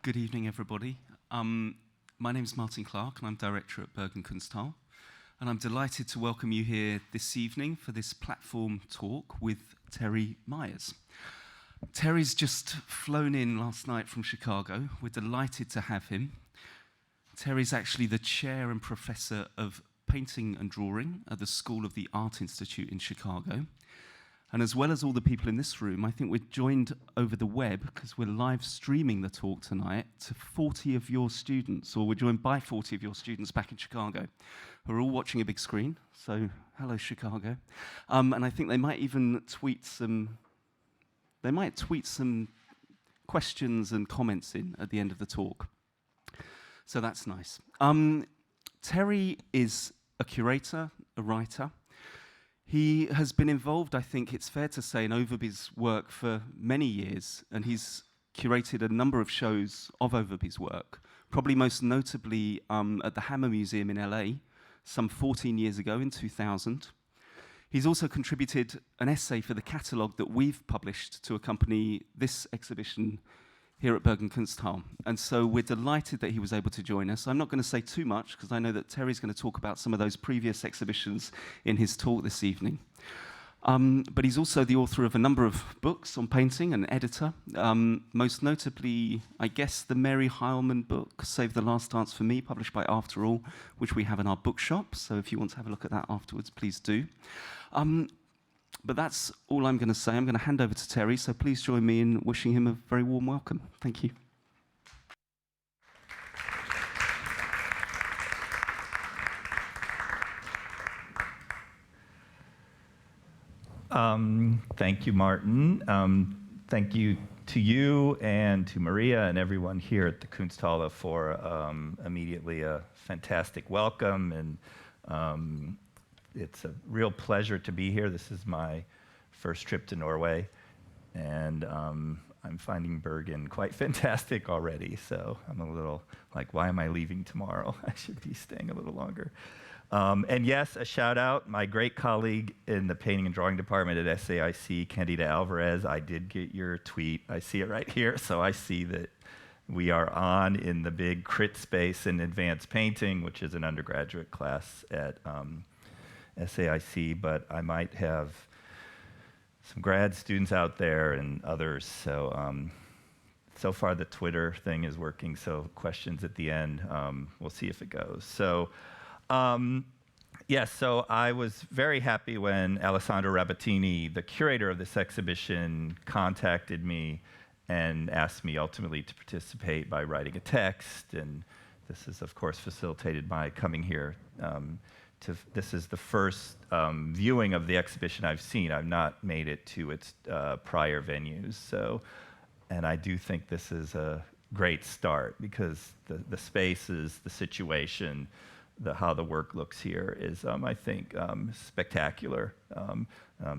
Good evening, everybody. My name is Martin Clark, and I'm director at Bergen Kunsthal. And I'm delighted to welcome you here this evening for this platform talk with Terry Myers. Terry's just flown in last night from Chicago. We're delighted to have him. Terry's actually the chair and professor of painting and drawing at the School of the Art Institute in Chicago. And as well as all the people in this room, I think we're joined over the web, because we're live streaming the talk tonight, to 40 of your students, or we're joined by 40 of your students back in Chicago, who are all watching a big screen. So, hello, Chicago. And I think they might even tweet some questions and comments in at the end of the talk. So that's nice. Terry is a curator, a writer. He has been involved, I think it's fair to say, in Overby's work for many years, and he's curated a number of shows of Overby's work, probably most notably at the Hammer Museum in LA, some 14 years ago in 2000. He's also contributed an essay for the catalogue that we've published to accompany this exhibition here at Bergen Kunsthal. And so we're delighted that he was able to join us. I'm not going to say too much, because I know that Terry's going to talk about some of those previous exhibitions in his talk this evening. But he's also the author of a number of books on painting, and editor. Most notably, I guess, the Mary Heilmann book, Save the Last Dance for Me, published by Afterall, which we have in our bookshop. So if you want to have a look at that afterwards, please do. But that's all I'm going to say. I'm going to hand over to Terry, so please join me in wishing him a very warm welcome. Thank you. Thank you, Martin. Thank you to you and to Maria and everyone here at the Kunsthalle for immediately a fantastic welcome. And it's a real pleasure to be here. This is my first trip to Norway, and I'm finding Bergen quite fantastic already. So I'm a little like, why am I leaving tomorrow? I should be staying a little longer. And yes, a shout out, my great colleague in the painting and drawing department at SAIC, Candida Alvarez. I did get your tweet. I see it right here. So I see that we are on in the big crit space in advanced painting, which is an undergraduate class at SAIC, but I might have some grad students out there and others. So so far the Twitter thing is working, so questions at the end. We'll see if it goes. So yes, so I was very happy when Alessandro Rabattini, the curator of this exhibition, contacted me and asked me ultimately to participate by writing a text. And this is, of course, facilitated by coming here. This is the first viewing of the exhibition I've seen. I've not made it to its prior venues. So, and I do think this is a great start, because the spaces, the situation, how the work looks here is, I think, spectacular.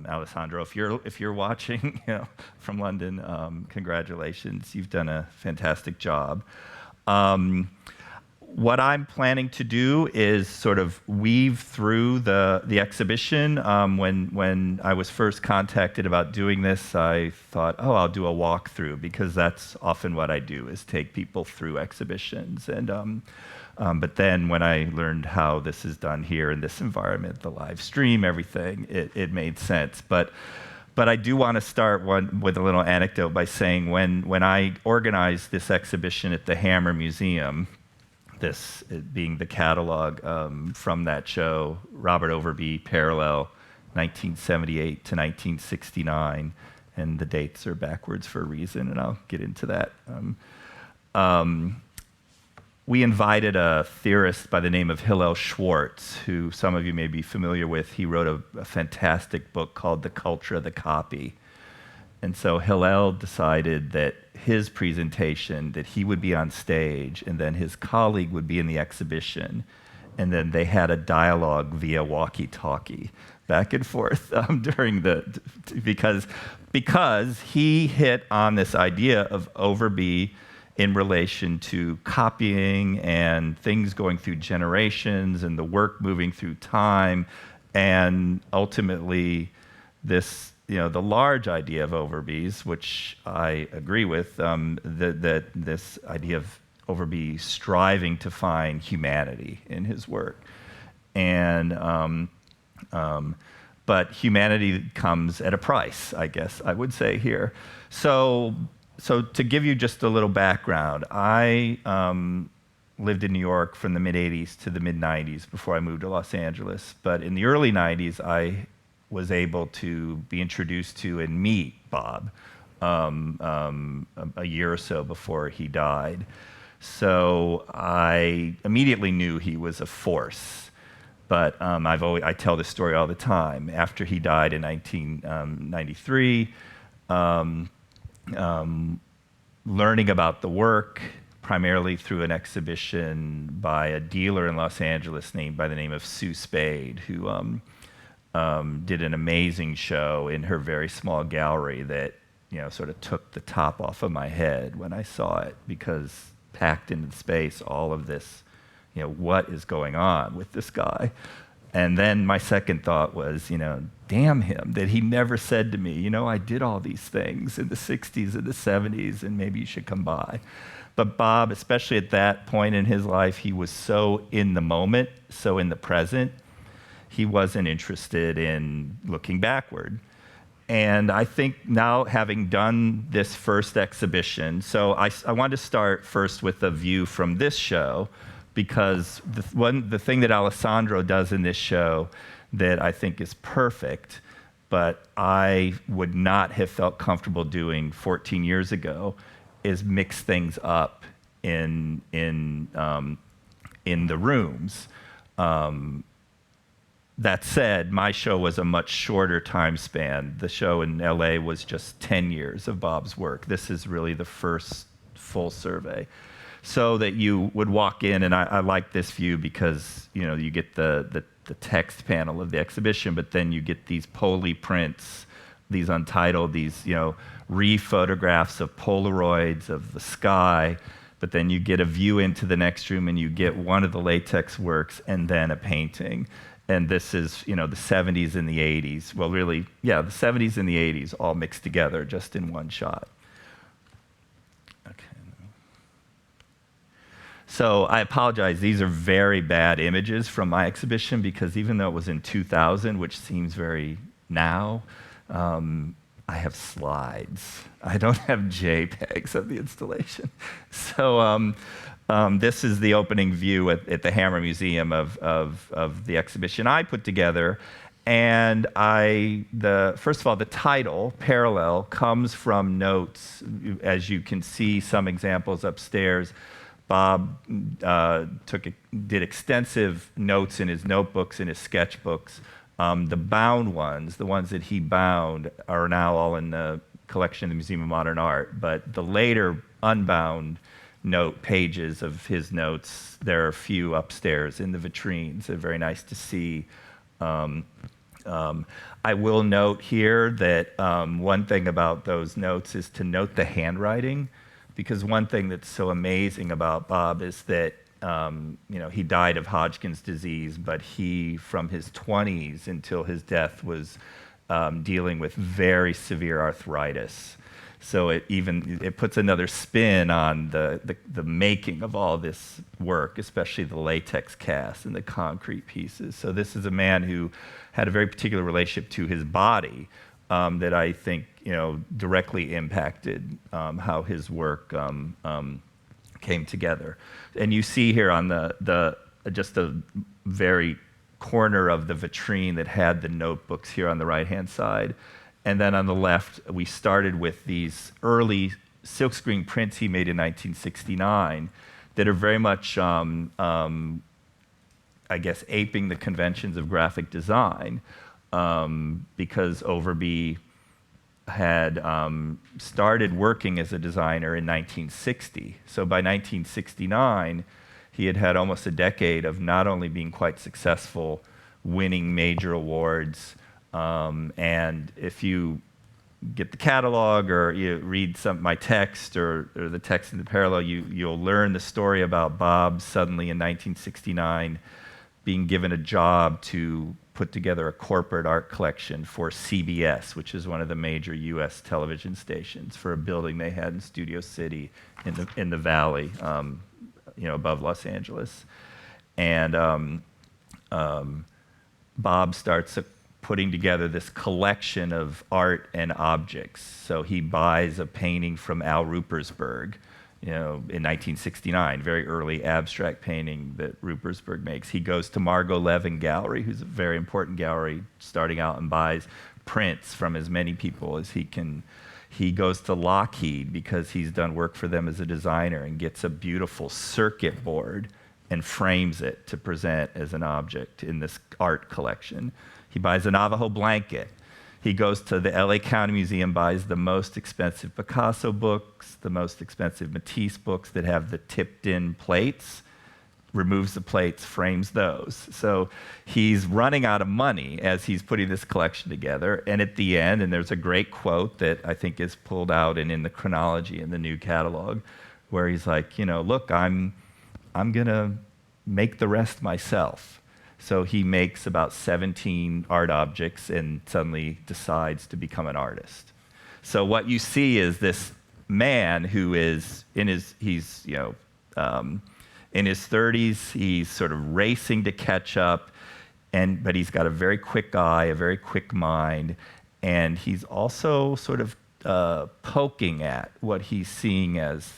Alessandro, if you're watching, from London, congratulations. You've done a fantastic job. What I'm planning to do is sort of weave through the exhibition. When I was first contacted about doing this, I thought, oh, I'll do a walkthrough, because that's often what I do, is take people through exhibitions. And but then when I learned how this is done here in this environment, the live stream, everything, it made sense. But I do want to start with a little anecdote by saying when I organized this exhibition at the Hammer Museum, this being the catalog from that show, Robert Overby, Parallel, 1978 to 1969, and the dates are backwards for a reason, and I'll get into that. We invited a theorist by the name of Hillel Schwartz, who some of you may be familiar with. He wrote a fantastic book called The Culture of the Copy. And so Hillel decided that his presentation, that he would be on stage, and then his colleague would be in the exhibition, and then they had a dialogue via walkie-talkie back and forth because he hit on this idea of Overby in relation to copying and things going through generations and the work moving through time, and ultimately this the large idea of Overby's, which I agree with, that this idea of Overby striving to find humanity in his work. And but humanity comes at a price, I guess I would say here. So to give you just a little background, I lived in New York from the mid-'80s to the mid-'90s before I moved to Los Angeles. But in the early '90s, I was able to be introduced to and meet Bob a year or so before he died. So I immediately knew he was a force. But I tell this story all the time. After he died in 1993, learning about the work, primarily through an exhibition by a dealer in Los Angeles by the name of Sue Spade, who did an amazing show in her very small gallery that sort of took the top off of my head when I saw it, because packed into the space, all of this, what is going on with this guy? And then my second thought was, damn him, that he never said to me, I did all these things in the 60s and the 70s, and maybe you should come by. But Bob, especially at that point in his life, he was so in the moment, so in the present, he wasn't interested in looking backward. And I think now, having done this first exhibition, so I wanted to start first with a view from this show, because the thing that Alessandro does in this show that I think is perfect, but I would not have felt comfortable doing 14 years ago, is mix things up in the rooms. That said, my show was a much shorter time span. The show in LA was just 10 years of Bob's work. This is really the first full survey. So that you would walk in, and I like this view because you get the text panel of the exhibition, but then you get these poly prints, these untitled, these re-photographs of Polaroids of the sky, but then you get a view into the next room and you get one of the latex works and then a painting. And this is, the 70s and the 80s. Well, really, yeah, the 70s and the 80s all mixed together just in one shot. Okay. So I apologize. These are very bad images from my exhibition, because even though it was in 2000, which seems very now, I have slides. I don't have JPEGs of the installation. So this is the opening view at the Hammer Museum of the exhibition I put together. And first of all, the title, Parallel, comes from notes. As you can see, some examples upstairs. Bob did extensive notes in his notebooks, in his sketchbooks. The bound ones, the ones that he bound, are now all in the collection of the Museum of Modern Art. But the later unbound note pages of his notes, there are a few upstairs in the vitrines. They're very nice to see. I will note here that one thing about those notes is to note the handwriting, because one thing that's so amazing about Bob is that he died of Hodgkin's disease, but he, from his 20s until his death, was dealing with very severe arthritis. So it puts another spin on the making of all this work, especially the latex casts and the concrete pieces. So this is a man who had a very particular relationship to his body that I think directly impacted how his work came together. And you see here on just a very corner of the vitrine that had the notebooks here on the right-hand side. And then on the left, we started with these early silkscreen prints he made in 1969 that are very much, I guess, aping the conventions of graphic design, because Overby had started working as a designer in 1960. So by 1969, he had had almost a decade of not only being quite successful, winning major awards, and if you get the catalog or you read my text or the text in the parallel, you'll learn the story about Bob suddenly in 1969 being given a job to put together a corporate art collection for CBS, which is one of the major U.S. television stations, for a building they had in Studio City in the Valley, above Los Angeles. And Bob starts putting together this collection of art and objects. So he buys a painting from Al Ruppersberg, in 1969, very early abstract painting that Ruppersberg makes. He goes to Margot Levin Gallery, who's a very important gallery, starting out, and buys prints from as many people as he can. He goes to Lockheed because he's done work for them as a designer, and gets a beautiful circuit board and frames it to present as an object in this art collection. He buys a Navajo blanket. He goes to the LA County Museum, buys the most expensive Picasso books, the most expensive Matisse books that have the tipped-in plates, removes the plates, frames those. So he's running out of money as he's putting this collection together. And at the end, and there's a great quote that I think is pulled out and in the chronology in the new catalog, where he's like, look, I'm going to make the rest myself. So he makes about 17 art objects and suddenly decides to become an artist. So what you see is this man who is in his 30s, he's sort of racing to catch up, but he's got a very quick eye, a very quick mind, and he's also sort of poking at what he's seeing as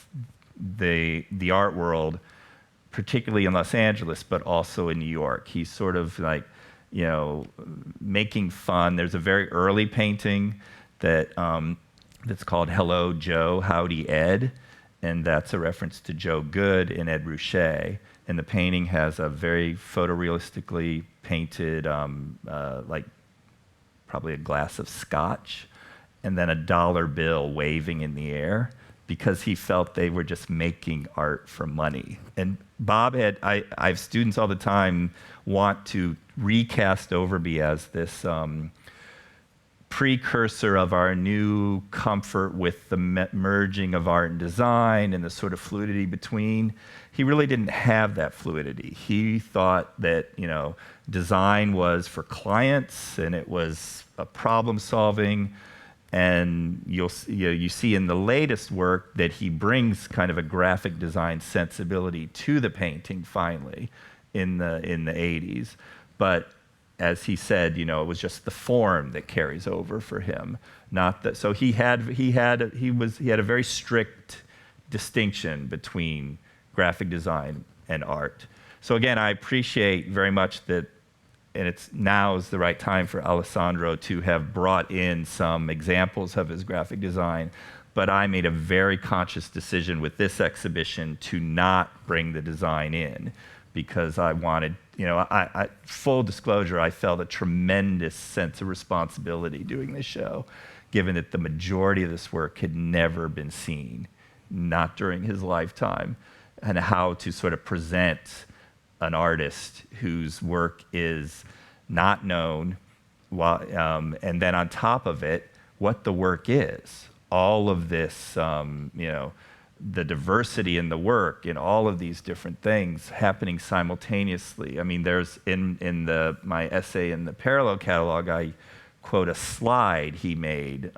the art world, particularly in Los Angeles, but also in New York. He's sort of like, making fun. There's a very early painting that's called Hello, Joe, Howdy, Ed, and that's a reference to Joe Good and Ed Ruscha. And the painting has a very photorealistically painted, like probably a glass of scotch, and then a dollar bill waving in the air, because he felt they were just making art for money. And Bob I have students all the time want to recast Overby as this precursor of our new comfort with the merging of art and design and the sort of fluidity between. He really didn't have that fluidity. He thought that, design was for clients and it was a problem solving. And you see in the latest work that he brings kind of a graphic design sensibility to the painting finally in the 80s. But as he said, it was just the form that carries over for him, not that. So he had a very strict distinction between graphic design and art. So again, I appreciate very much that. And now is the right time for Alessandro to have brought in some examples of his graphic design. But I made a very conscious decision with this exhibition to not bring the design in, because I wanted, full disclosure, I felt a tremendous sense of responsibility doing this show, given that the majority of this work had never been seen, not during his lifetime, and how to sort of present an artist whose work is not known, and then on top of it, what the work is. All of this, the diversity in the work, in all of these different things happening simultaneously. I mean, there's in my essay in the Parallel Catalog, I quote a slide he made.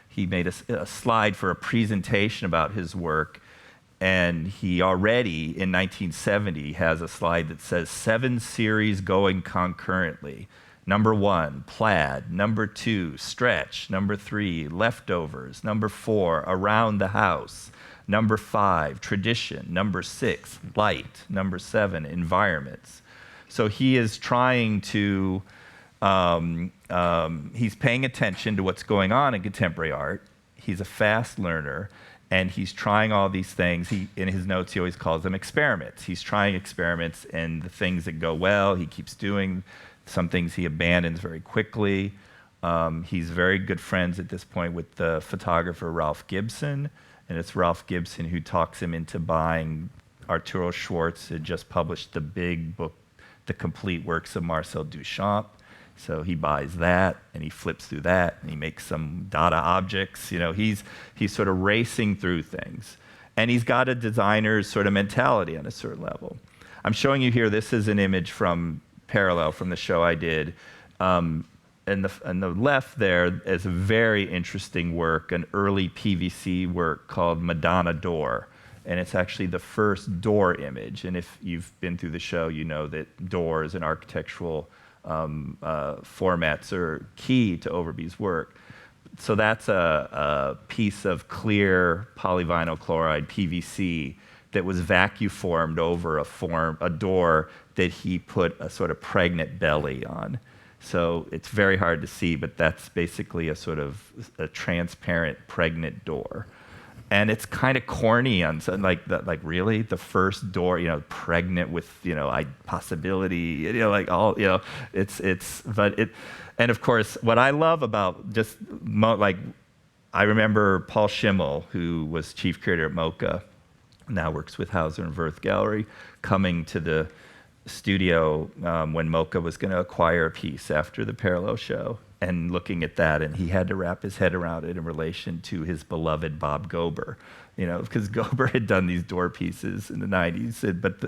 He made a slide for a presentation about his work. And he already, in 1970, has a slide that says 7 series going concurrently. Number 1, Plaid. Number 2, Stretch. Number 3, Leftovers. Number 4, Around the House. Number 5, Tradition. Number 6, Light. Number 7, Environments. So he is trying to, he's paying attention to what's going on in contemporary art. He's a fast learner. And he's trying all these things. In his notes, he always calls them experiments. He's trying experiments, and the things that go well, he keeps doing. Some things he abandons very quickly. He's very good friends at this point with the photographer Ralph Gibson, and it's Ralph Gibson who talks him into buying. Arturo Schwartz had just published the big book, The Complete Works of Marcel Duchamp. So he buys that, and he flips through that, and he makes some Dada objects. He's sort of racing through things. And he's got a designer's sort of mentality on a certain level. I'm showing you here, this is an image from parallel from the show I did. And on the left there is a very interesting work, an early PVC work called Madonna Door. And it's actually the first door image. And if you've been through the show, you know that doors and architectural formats are key to Overby's work. So that's a piece of clear polyvinyl chloride PVC that was vacuformed over a door that he put a sort of pregnant belly on. So it's very hard to see, but that's basically a sort of a transparent pregnant door. And it's kind of corny on something like that, like really the first door, pregnant with, possibility, like all, and of course, what I love about I remember Paul Schimmel, who was chief curator at MoCA, now works with Hauser and Wirth Gallery, coming to the studio when MoCA was going to acquire a piece after the Parallel show, and looking at that, and he had to wrap his head around it in relation to his beloved Bob Gober, because Gober had done these door pieces in the 90s,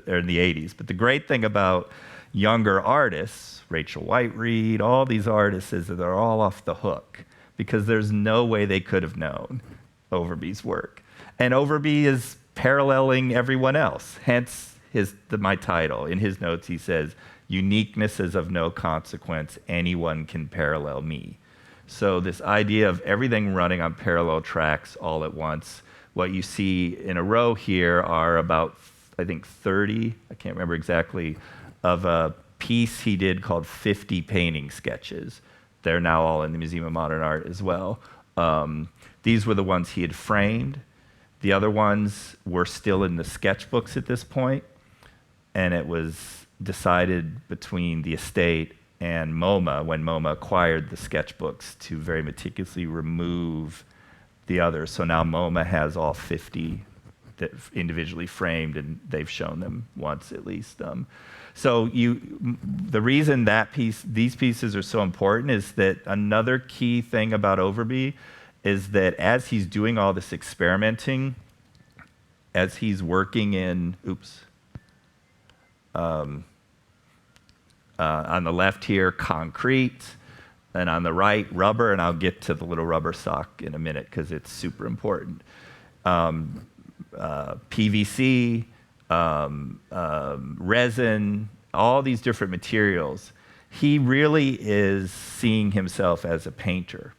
or in the 80s. But the great thing about younger artists, Rachel White-Reed, all these artists, is that they're all off the hook, because there's no way they could have known Overby's work. And Overby is paralleling everyone else, hence my title. In his notes, he says, "Uniqueness is of no consequence. Anyone can parallel me." So this idea of everything running on parallel tracks all at once. What you see in a row here are about, I think, 30, I can't remember exactly, of a piece he did called 50 Painting Sketches. They're now all in the Museum of Modern Art as well. These were the ones he had framed. The other ones were still in the sketchbooks at this point, and it was decided between the estate and MoMA, when MoMA acquired the sketchbooks, to very meticulously remove the others. So now MoMA has all 50 that individually framed, and they've shown them once at least. So the reason these pieces are so important is that another key thing about Overby is that as he's doing all this experimenting, as he's working in, on the left here, concrete, and on the right, rubber, and I'll get to the little rubber sock in a minute because it's super important. PVC, resin, all these different materials. He really is seeing himself as a painter.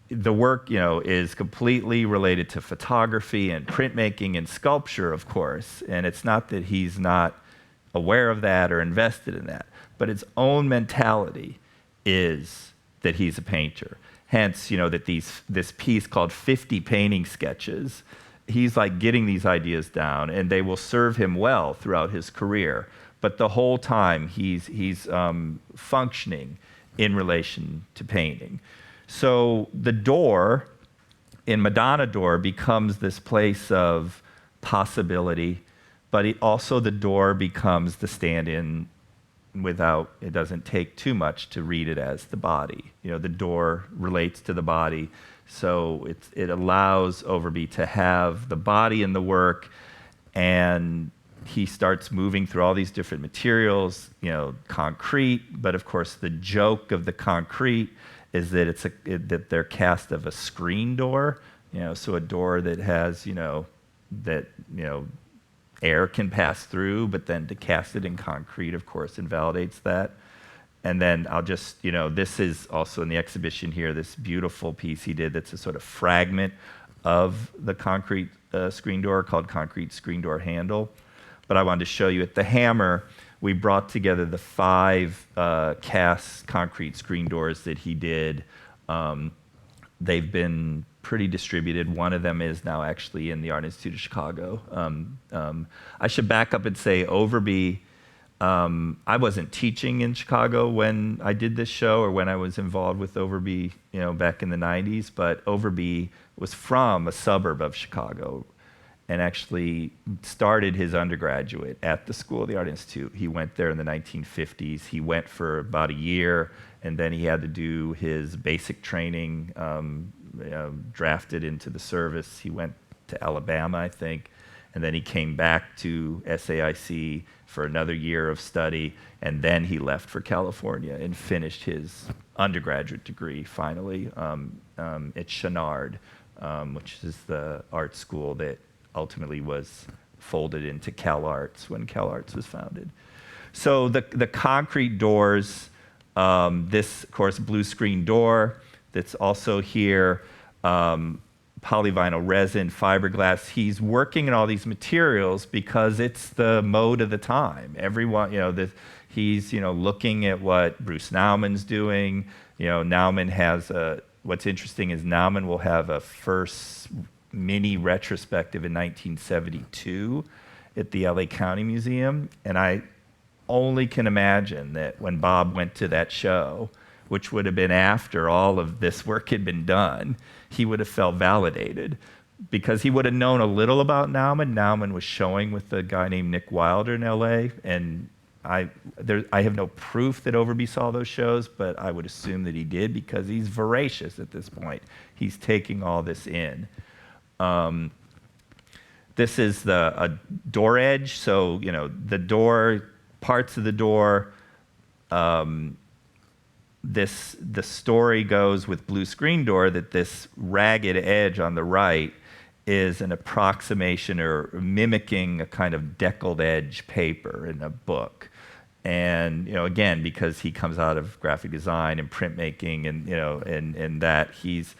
The work, is completely related to photography and printmaking and sculpture, of course, and it's not that he's not aware of that or invested in that, but his own mentality is that he's a painter. Hence, that this piece called 50 Painting Sketches, he's like getting these ideas down, and they will serve him well throughout his career. But the whole time, he's functioning in relation to painting. So the door in Madonna Door becomes this place of possibility, but also the door becomes the stand-in it doesn't take too much to read it as the body. The door relates to the body, so it allows Overby to have the body in the work, and he starts moving through all these different materials, concrete, but of course the joke of the concrete is that that they're cast of a screen door, so a door that has, air can pass through, but then to cast it in concrete, of course, invalidates that. And then I'll just, this is also in the exhibition here, this beautiful piece he did that's a sort of fragment of the concrete screen door called Concrete Screen Door Handle. But I wanted to show you at the Hammer, we brought together the 5 cast concrete screen doors that he did. They've been pretty distributed. One of them is now actually in the Art Institute of Chicago. I should back up and say Overby, I wasn't teaching in Chicago when I did this show or when I was involved with Overby, back in the 90s, but Overby was from a suburb of Chicago and actually started his undergraduate at the School of the Art Institute. He went there in the 1950s. He went for about a year, and then he had to do his basic training, drafted into the service. He went to Alabama, I think, and then he came back to SAIC for another year of study, and then he left for California and finished his undergraduate degree finally at Chenard, which is the art school that ultimately was folded into CalArts when CalArts was founded. So the concrete doors, this, of course, blue screen door that's also here, polyvinyl resin, fiberglass. He's working in all these materials because it's the mode of the time. Everyone, he's, looking at what Bruce Naumann's doing. Naumann has what's interesting is Naumann will have a first mini retrospective in 1972 at the LA County Museum. And I only can imagine that when Bob went to that show, which would have been after all of this work had been done, he would have felt validated because he would have known a little about Naumann. Naumann was showing with a guy named Nick Wilder in LA, and I have no proof that Overby saw those shows, but I would assume that he did because he's voracious at this point. He's taking all this in. This is a door edge, so the door, parts of the door. The story goes with blue screen door that this ragged edge on the right is an approximation or mimicking a kind of deckled edge paper in a book. And again, because he comes out of graphic design and printmaking, and that he's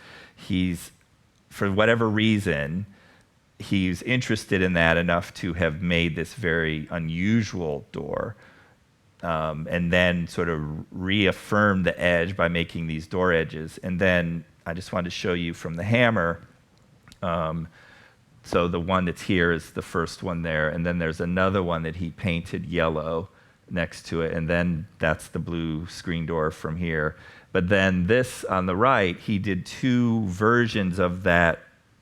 for whatever reason, he's interested in that enough to have made this very unusual door. And then sort of reaffirm the edge by making these door edges. And then I just wanted to show you from the hammer. So the one that's here is the first one there. And then there's another one that he painted yellow next to it. And then that's the blue screen door from here. But then this on the right, he did two versions of that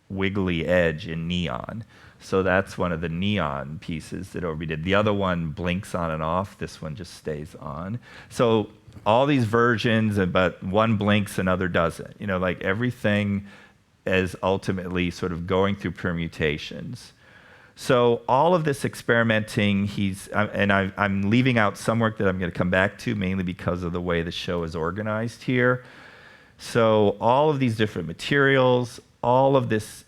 wiggly edge in neon. So that's one of the neon pieces that Overby did. The other one blinks on and off. This one just stays on. So all these versions, but one blinks, another doesn't. Like everything is ultimately sort of going through permutations. So all of this experimenting, I'm leaving out some work that I'm going to come back to, mainly because of the way the show is organized here. So all of these different materials, all of this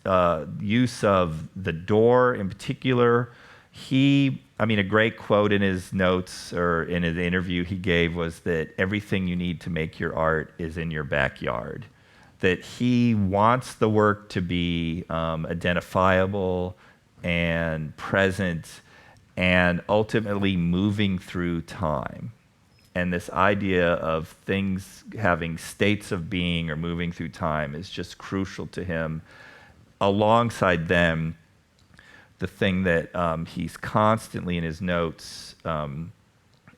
use of the door in particular, a great quote in his notes or in his interview he gave was that everything you need to make your art is in your backyard. That he wants the work to be identifiable and present and ultimately moving through time. And this idea of things having states of being or moving through time is just crucial to him. Alongside them, the thing that he's constantly in his notes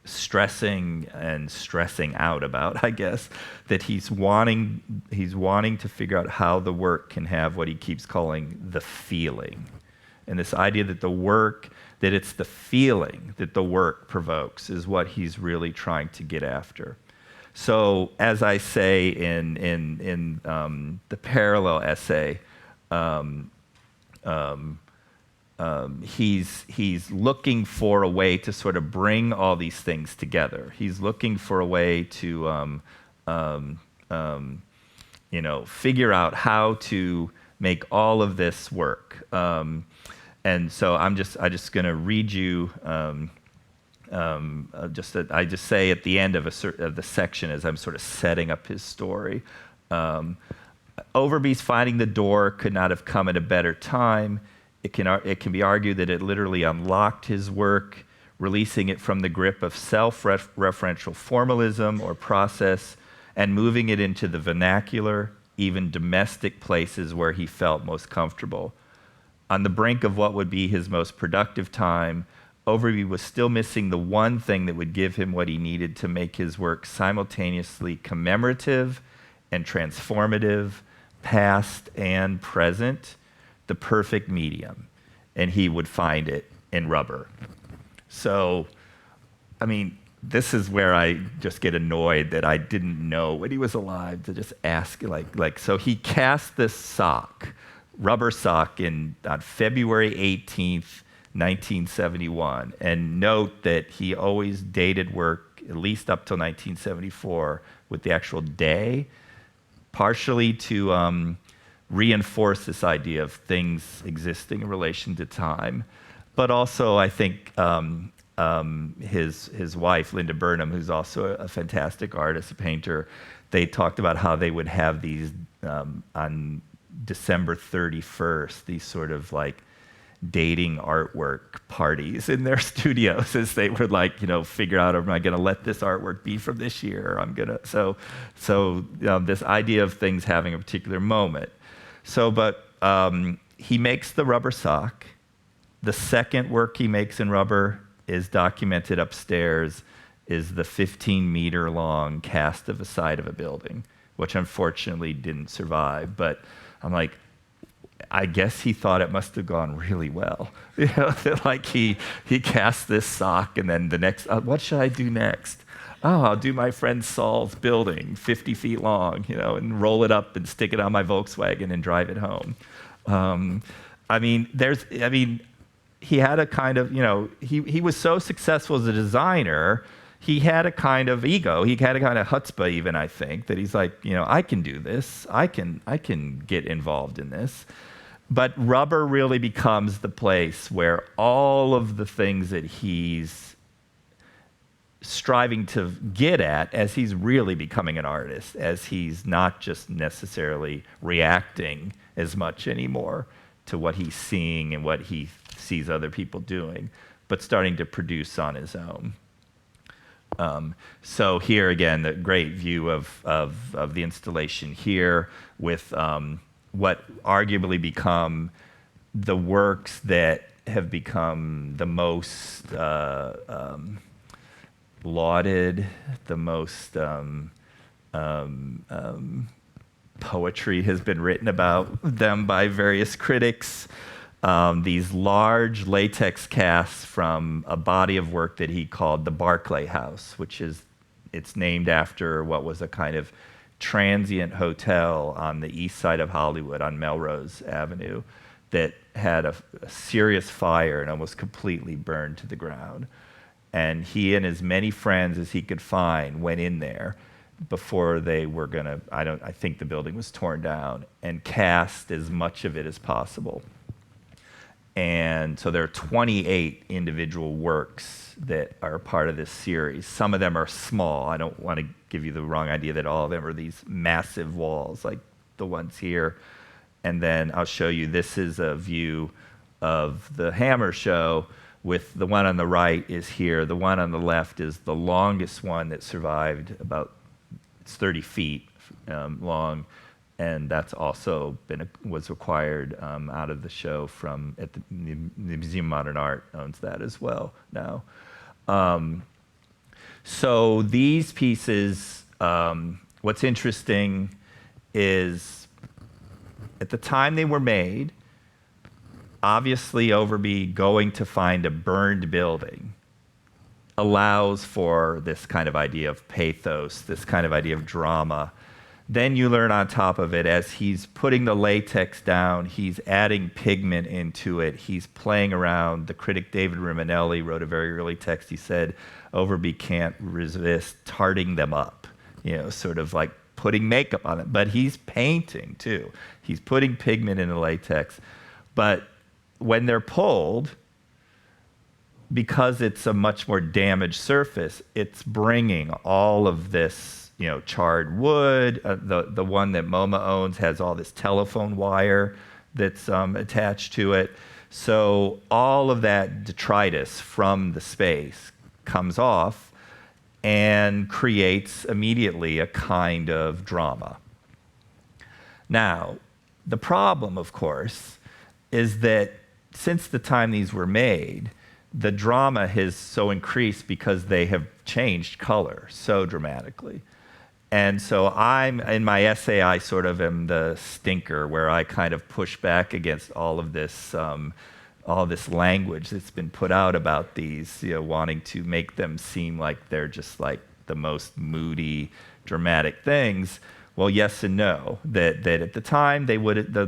stressing and stressing out about, I guess, that he's wanting to figure out how the work can have what he keeps calling the feeling. And this idea that that it's the feeling that the work provokes is what he's really trying to get after. So as I say in the parallel essay, he's looking for a way to sort of bring all these things together. He's looking for a way to figure out how to make all of this work. And so I'm just going to read you I just say at the end of the section as I'm sort of setting up his story. Overby's Finding the Door could not have come at a better time. It can be argued that it literally unlocked his work, releasing it from the grip of self-referential formalism or process and moving it into the vernacular, even domestic places where he felt most comfortable. On the brink of what would be his most productive time, Overby was still missing the one thing that would give him what he needed to make his work simultaneously commemorative and transformative, past and present, the perfect medium. And he would find it in rubber. So, this is where I just get annoyed that I didn't know when he was alive to just ask, so he cast this sock rubber sock on February 18th, 1971. And note that he always dated work at least up till 1974 with the actual day, partially to reinforce this idea of things existing in relation to time. But also, I think his wife, Linda Burnham, who's also a fantastic artist, a painter, they talked about how they would have these on December 31st, these sort of like dating artwork parties in their studios as they would figure out, am I going to let this artwork be from this year? Or I'm going to, so this idea of things having a particular moment. But he makes the rubber sock. The second work he makes in rubber is documented upstairs, is the 15-meter long cast of a side of a building, which unfortunately didn't survive. But I'm like, I guess he thought it must have gone really well. Like he cast this sock, and then the next, what should I do next? Oh, I'll do my friend Saul's building, 50 feet long, and roll it up and stick it on my Volkswagen and drive it home. He had a kind of, he was so successful as a designer, he had a kind of ego. He had a kind of chutzpah even, I think, that he's like, I can do this. I can get involved in this. But rubber really becomes the place where all of the things that he's striving to get at as he's really becoming an artist, as he's not just necessarily reacting as much anymore to what he's seeing and what he sees other people doing, but starting to produce on his own. So here again, the great view of the installation here with what arguably become the works that have become the most lauded, the most poetry has been written about them by various critics. These large latex casts from a body of work that he called the Barclay House, it's named after what was a kind of transient hotel on the east side of Hollywood on Melrose Avenue that had a serious fire and almost completely burned to the ground. And he and as many friends as he could find went in there before they were gonna, I think the building was torn down, and cast as much of it as possible. And so there are 28 individual works that are part of this series. Some of them are small. I don't want to give you the wrong idea that all of them are these massive walls like the ones here. And then I'll show you, this is a view of the Hammer show with the one on the right is here. The one on the left is the longest one that survived, it's 30 feet long. And that's also was acquired out of the show at the Museum of Modern Art owns that as well now. So these pieces, what's interesting is at the time they were made, obviously Overby going to find a burned building allows for this kind of idea of pathos, this kind of idea of drama. Then you learn on top of it, as he's putting the latex down, he's adding pigment into it, he's playing around. The critic David Rimanelli wrote a very early text. He said, Overby can't resist tarting them up, sort of like putting makeup on it. But he's painting too. He's putting pigment in the latex. But when they're pulled, because it's a much more damaged surface, it's bringing all of this charred wood. The one that MoMA owns has all this telephone wire that's attached to it. So all of that detritus from the space comes off and creates immediately a kind of drama. Now, the problem, of course, is that since the time these were made, the drama has so increased because they have changed color so dramatically. And so in my essay, I sort of am the stinker where I kind of push back against all this language that's been put out about these, wanting to make them seem like they're just like the most moody, dramatic things. Well, yes and no. That at the time, the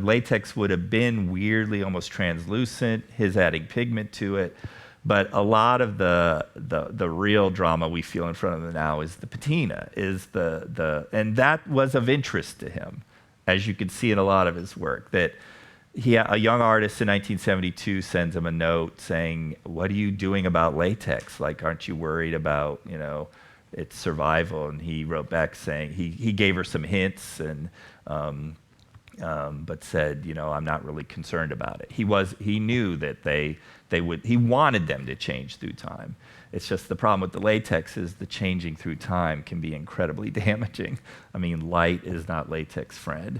latex would have been weirdly almost translucent, his adding pigment to it. But a lot of the real drama we feel in front of them now is the patina, and that was of interest to him, as you can see in a lot of his work. That a young artist in 1972 sends him a note saying, "What are you doing about latex? Like, aren't you worried about, its survival?" And he wrote back saying he gave her some hints and. But said, I'm not really concerned about it. He knew that he wanted them to change through time. It's just the problem with the latex is the changing through time can be incredibly damaging. I mean, light is not latex friend.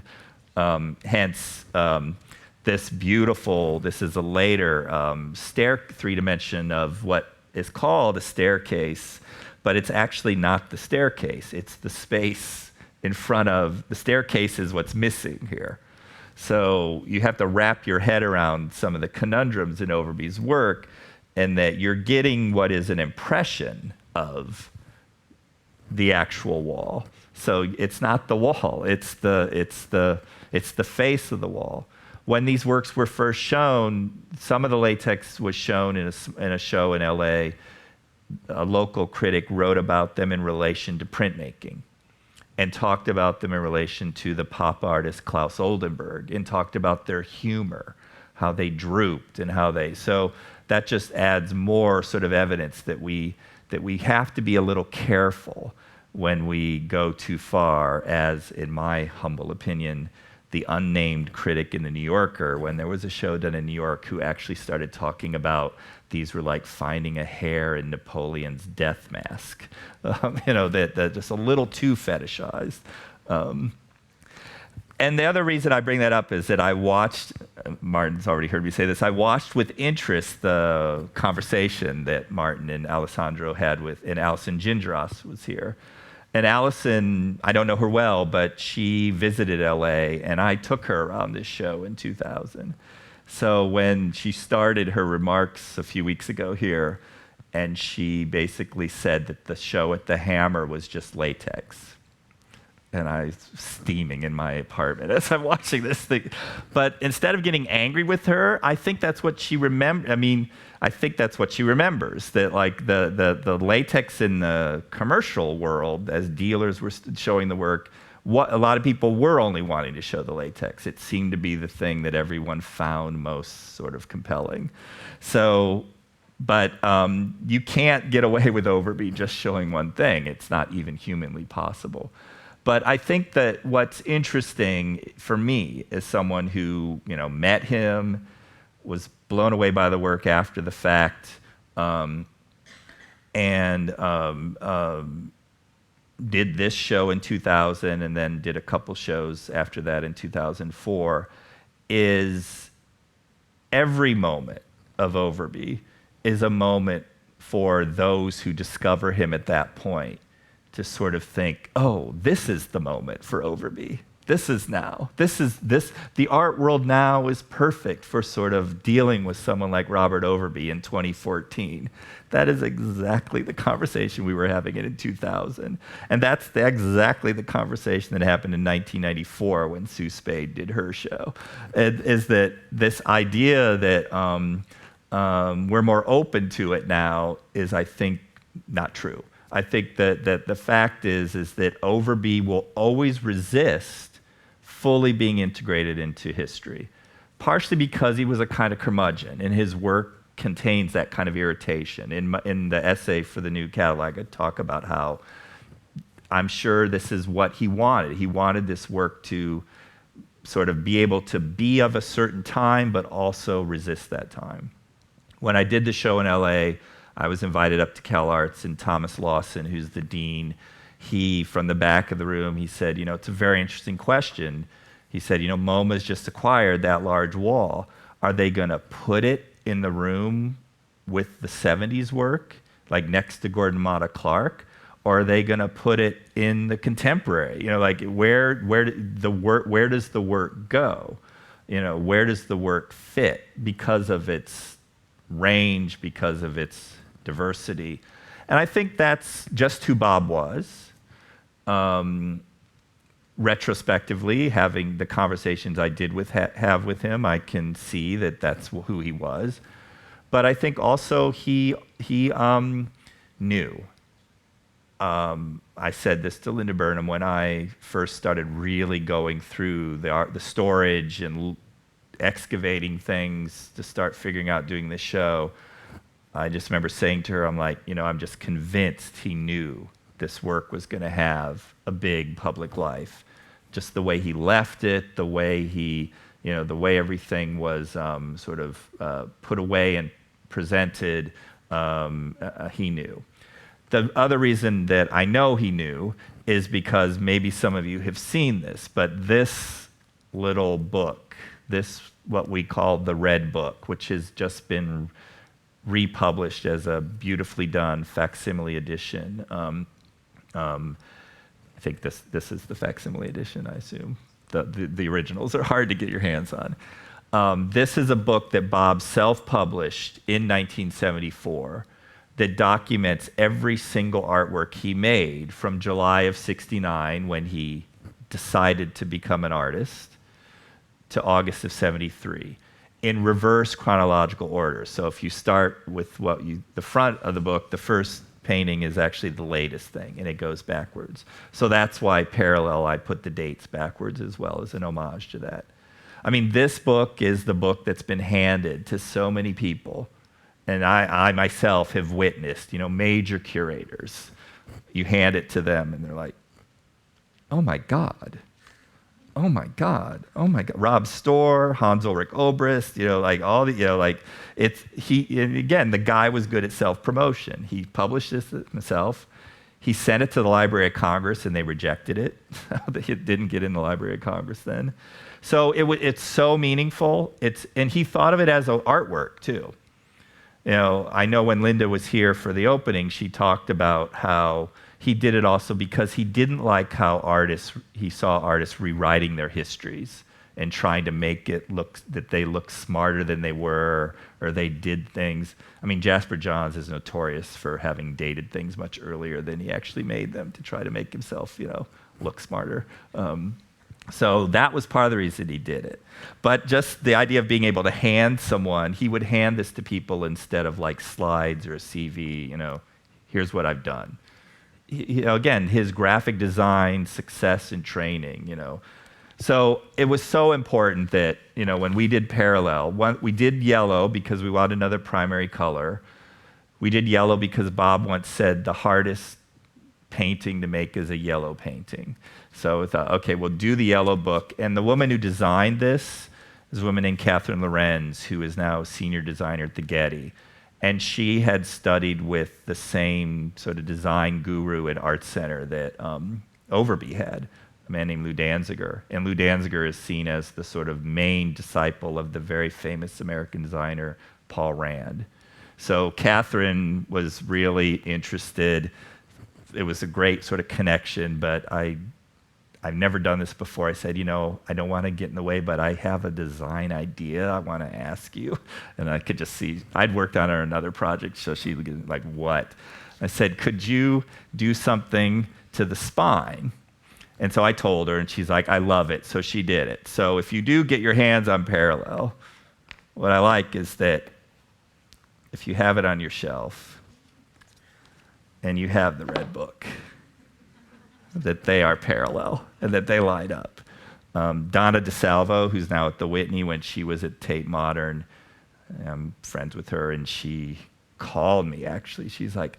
Hence, this is a later three-dimension of what is called a staircase, but it's actually not the staircase. It's the space in front of the staircase is what's missing here. So you have to wrap your head around some of the conundrums in Overby's work, and that you're getting what is an impression of the actual wall. So it's not the wall, it's the face of the wall. When these works were first shown, some of the latex was shown in a show in LA. A local critic wrote about them in relation to printmaking, and talked about them in relation to the pop artist Klaus Oldenburg, and talked about their humor, how they drooped and so that just adds more sort of evidence that we have to be a little careful when we go too far, as in my humble opinion, the unnamed critic in the New Yorker, when there was a show done in New York, who actually started talking about these were like finding a hair in Napoleon's death mask. That just a little too fetishized. And the other reason I bring that up is that I watched, Martin's already heard me say this, I watched with interest the conversation that Martin and Alessandro had and Alison Gindras was here. And Alison, I don't know her well, but she visited LA, and I took her around this show in 2000. So when she started her remarks a few weeks ago here, and she basically said that the show at the Hammer was just latex. And I was steaming in my apartment as I'm watching this thing. But instead of getting angry with her, I think that's what she I think that's what she remembers, that like the latex in the commercial world, as dealers were showing the work, a lot of people were only wanting to show the latex. It seemed to be the thing that everyone found most sort of compelling. So, but you can't get away with Overby just showing one thing. It's not even humanly possible. But I think that what's interesting for me as someone who met him, was blown away by the work after the fact, and did this show in 2000 and then did a couple shows after that in 2004, is every moment of Overby is a moment for those who discover him at that point to sort of think, oh, this is the moment for Overby. This is now. The art world now is perfect for sort of dealing with someone like Robert Overby in 2014. That is exactly the conversation we were having in 2000. And that's exactly the conversation that happened in 1994 when Sue Spade did her show. Is that this idea that we're more open to it now is, I think, not true. I think that the fact is that Overby will always resist fully being integrated into history, partially because he was a kind of curmudgeon, and his work contains that kind of irritation. In the essay for the new catalog, I talk about how I'm sure this is what he wanted. He wanted this work to sort of be able to be of a certain time, but also resist that time. When I did the show in LA, I was invited up to CalArts, and Thomas Lawson, who's the dean, he, from the back of the room, he said, it's a very interesting question. He said, MoMA's just acquired that large wall. Are they going to put it in the room with the 70s work, like next to Gordon Matta Clark, or are they going to put it in the contemporary? Where does the work go? Where does the work fit because of its range, because of its diversity? And I think that's just who Bob was. retrospectively, having the conversations I did have with him, I can see that that's who he was. But I think also he knew. I said this to Linda Burnham when I first started really going through the storage and excavating things to start figuring out doing this show. I just remember saying to her, I'm like, I'm just convinced he knew this work was going to have a big public life. Just the way he left it, the way the way everything was sort of put away and presented, he knew. The other reason that I know he knew is because maybe some of you have seen this, but this little book, what we call the Red Book, which has just been republished as a beautifully done facsimile edition. I think this is the facsimile edition, I assume. The originals are hard to get your hands on. This is a book that Bob self-published in 1974 that documents every single artwork he made from July of '69, when he decided to become an artist, to August of '73, in reverse chronological order. So if you start with the front of the book, the first painting is actually the latest thing, and it goes backwards. So that's why parallel, I put the dates backwards as well, as an homage to that. I mean, this book is the book that's been handed to so many people, and I myself have witnessed, major curators. You hand it to them, and they're like, oh my God. Oh my God, oh my God. Rob Storr, Hans Ulrich Obrist, and again, the guy was good at self-promotion. He published this himself. He sent it to the Library of Congress, and they rejected it. It didn't get in the Library of Congress then. So it's so meaningful. And he thought of it as an artwork too. I know when Linda was here for the opening, she talked about how he did it also because he didn't like how he saw artists rewriting their histories and trying to make it look that they look smarter than they were, or they did things. I mean, Jasper Johns is notorious for having dated things much earlier than he actually made them to try to make himself, look smarter. So that was part of the reason he did it. But just the idea of being able to hand someone, he would hand this to people instead of like slides or a CV, here's what I've done. Again, his graphic design success and training, So it was so important that, when we did parallel, we did yellow because we wanted another primary color. We did yellow because Bob once said the hardest painting to make is a yellow painting. So we thought, okay, we'll do the yellow book. And the woman who designed this is a woman named Catherine Lorenz, who is now a senior designer at the Getty. And she had studied with the same sort of design guru at Art Center that Overby had, a man named Lou Danziger. And Lou Danziger is seen as the sort of main disciple of the very famous American designer, Paul Rand. So Catherine was really interested. It was a great sort of connection, but I've never done this before. I said, I don't want to get in the way, but I have a design idea I want to ask you. And I could just see, I'd worked on her another project, so she was like, what? I said, could you do something to the spine? And so I told her, and she's like, I love it. So she did it. So if you do get your hands on parallel, what I like is that if you have it on your shelf and you have the Red Book, that they are parallel and that they line up. Donna DeSalvo, who's now at the Whitney, when she was at Tate Modern, I'm friends with her, and she called me, actually. She's like,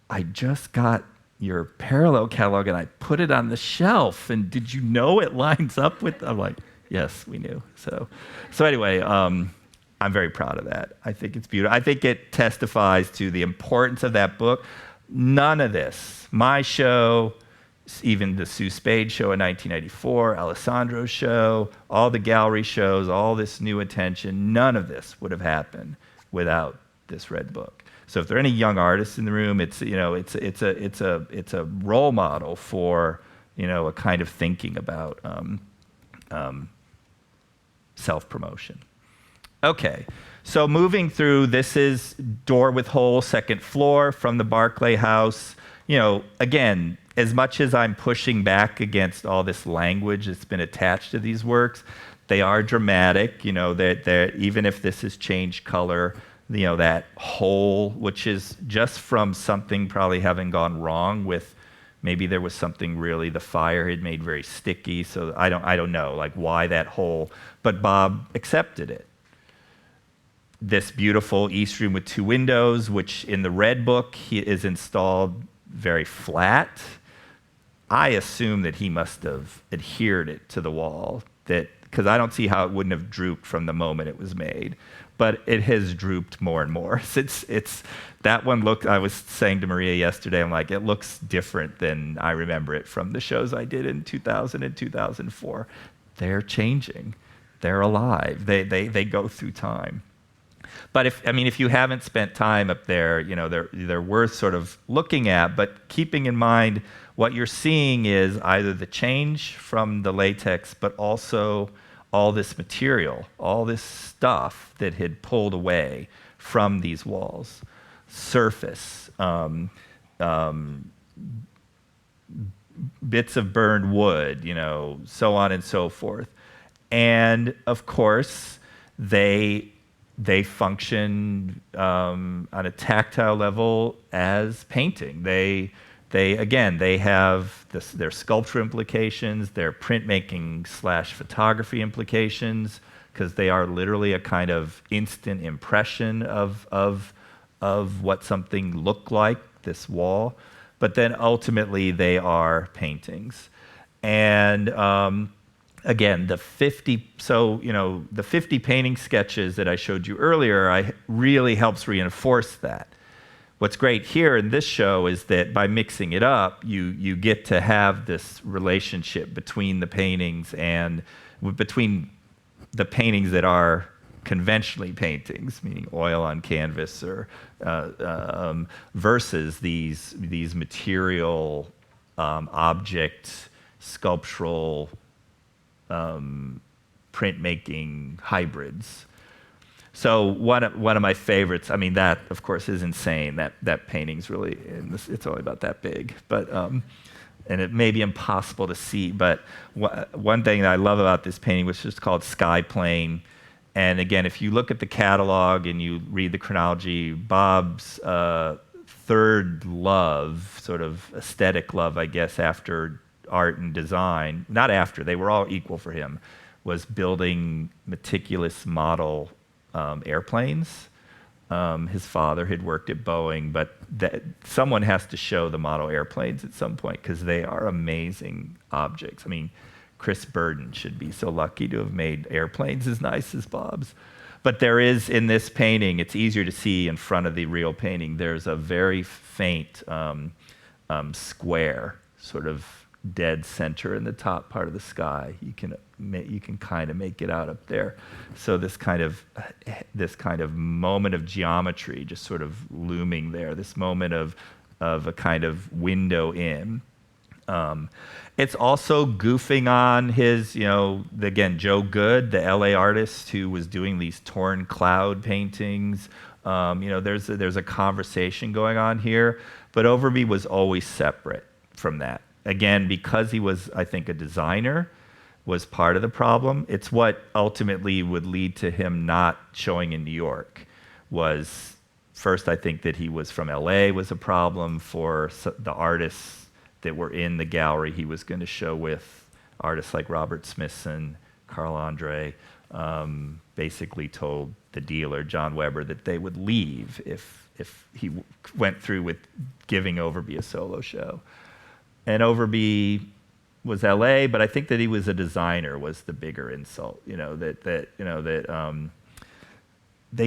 I just got your parallel catalog, and I put it on the shelf, and did you know it lines up with... I'm like, yes, we knew. So anyway, I'm very proud of that. I think it's beautiful. I think it testifies to the importance of that book. None of this, my show, even the Sue Spade show in 1994, Alessandro's show, all the gallery shows, all this new attention, none of this would have happened without this Red Book. So if there are any young artists in the room, it's a role model for a kind of thinking about self-promotion. Okay, so moving through, this is door with hole, second floor from the Barclay House. again, as much as I'm pushing back against all this language that's been attached to these works, they are dramatic, that even if this has changed color, that hole, which is just from something probably having gone wrong with, maybe there was something really the fire had made very sticky, so I don't know, like why that hole, but Bob accepted it. This beautiful East room with 2 windows, which in the Red book is installed very flat. I assume that he must have adhered it to the wall, because I don't see how it wouldn't have drooped from the moment it was made. But it has drooped more and more. That one look, I was saying to Maria yesterday, I'm like, it looks different than I remember it from the shows I did in 2000 and 2004. They're changing. They're alive. They go through time. But if you haven't spent time up there, they're worth sort of looking at, but keeping in mind what you're seeing is either the change from the latex, but also all this material, all this stuff that had pulled away from these walls. Surface, bits of burned wood, so on and so forth. And of course, they function on a tactile level as painting. They have their sculpture implications, their printmaking / photography implications, because they are literally a kind of instant impression of what something looked like, this wall. But then ultimately they are paintings. And again, the 50 painting sketches that I showed you earlier really helps reinforce that. What's great here in this show is that by mixing it up, you get to have this relationship between the paintings and between the paintings that are conventionally paintings, meaning oil on canvas, or versus these material object sculptural printmaking hybrids. So one of my favorites, that of course is insane. That painting's really, it's only about that big, but and it may be impossible to see. But one thing that I love about this painting, which is called Sky Plane, and again, if you look at the catalog and you read the chronology, Bob's third love, sort of aesthetic love, I guess, after art and design, not after, they were all equal for him, was building meticulous model airplanes. His father had worked at Boeing, but someone has to show the model airplanes at some point because they are amazing objects. Chris Burden should be so lucky to have made airplanes as nice as Bob's. But there is, in this painting, it's easier to see in front of the real painting, there's a very faint square, sort of dead center in the top part of the sky. You can kind of make it out up there. So this kind of moment of geometry just sort of looming there. This moment of a kind of window in. It's also goofing on his, again, Joe Good, the LA artist who was doing these torn cloud paintings. There's a conversation going on here, but Overby was always separate from that. Again, because he was, I think, a designer, was part of the problem. It's what ultimately would lead to him not showing in New York. Was first, I think that he was from LA was a problem for the artists that were in the gallery he was going to show with, artists like Robert Smithson, Carl Andre, basically told the dealer, John Weber, that they would leave if he went through with giving Overby a solo show. And Overby was LA, but I think that he was a designer was the bigger insult. They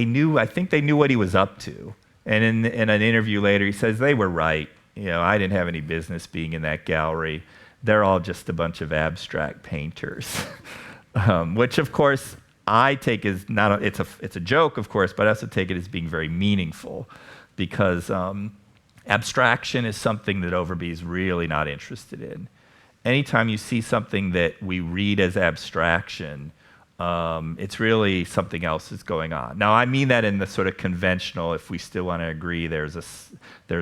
knew. I think they knew what he was up to. And in an interview later, he says they were right. I didn't have any business being in that gallery. They're all just a bunch of abstract painters, which of course I take as not. It's a joke, of course, but I also take it as being very meaningful, because abstraction is something that Overby is really not interested in. Anytime you see something that we read as abstraction, It's really something else is going on. Now, I mean that in the sort of conventional, if we still want to agree, there's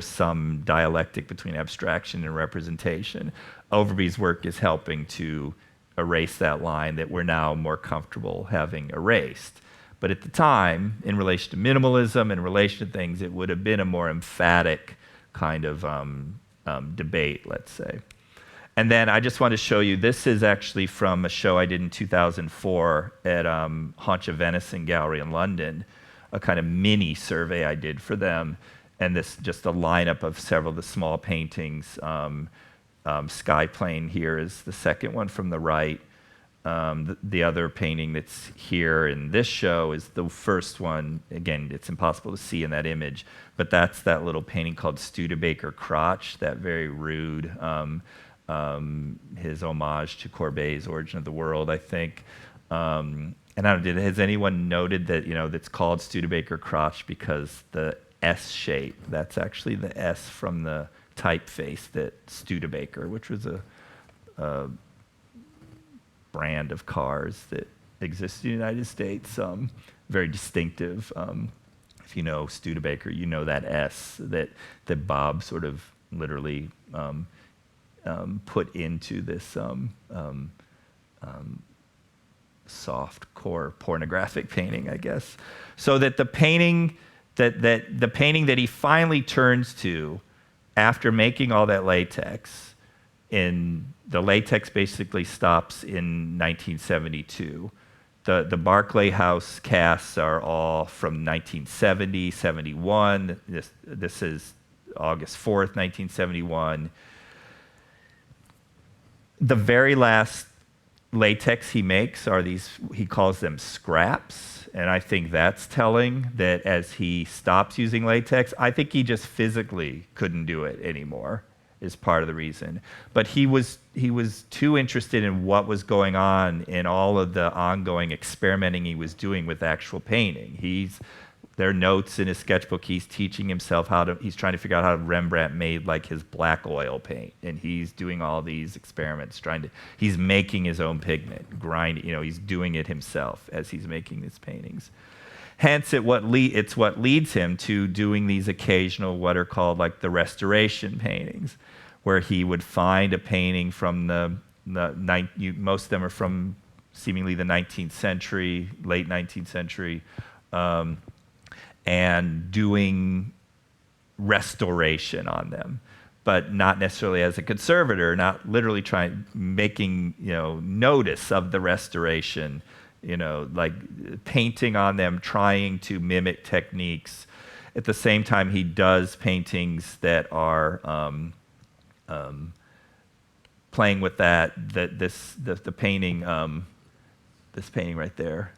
some dialectic between abstraction and representation. Overby's work is helping to erase that line that we're now more comfortable having erased. But at the time, in relation to minimalism, in relation to things, it would have been a more emphatic kind of debate, let's say. And then I just want to show you, this is actually from a show I did in 2004 at Haunch of Venison Gallery in London, a kind of mini survey I did for them. And this just a lineup of several of the small paintings. Skyplane here is the second one from the right. The other painting that's here in this show is the first one. Again, it's impossible to see in that image, but that's that little painting called Studebaker Crotch, that very rude, his homage to Courbet's Origin of the World, I think. And I don't know, has anyone noted that, that's called Studebaker Crotch because the S shape, that's actually the S from the typeface that Studebaker, which was a brand of cars that exists in the United States, very distinctive. If you know Studebaker, you know that S that Bob sort of literally put into this soft core pornographic painting, I guess. So that the painting that he finally turns to after making all that latex, the latex basically stops in 1972. The Barclay House casts are all from 1970, 71. This is August 4th, 1971. The very last latex he makes are these, he calls them scraps, and I think that's telling that as he stops using latex, I think he just physically couldn't do it anymore, is part of the reason. But he was too interested in what was going on in all of the ongoing experimenting he was doing with actual painting. There are notes in his sketchbook, he's teaching himself he's trying to figure out how Rembrandt made like his black oil paint, and he's doing all these experiments, he's making his own pigment, grinding, he's doing it himself as he's making these paintings. Hence, it's what leads him to doing these occasional, what are called like the restoration paintings, where he would find a painting from most of them are from seemingly the 19th century, late 19th century, and doing restoration on them, but not necessarily as a conservator, not literally making notice of the restoration, like painting on them, trying to mimic techniques. At the same time, he does paintings that are playing with that. The painting, this painting right there,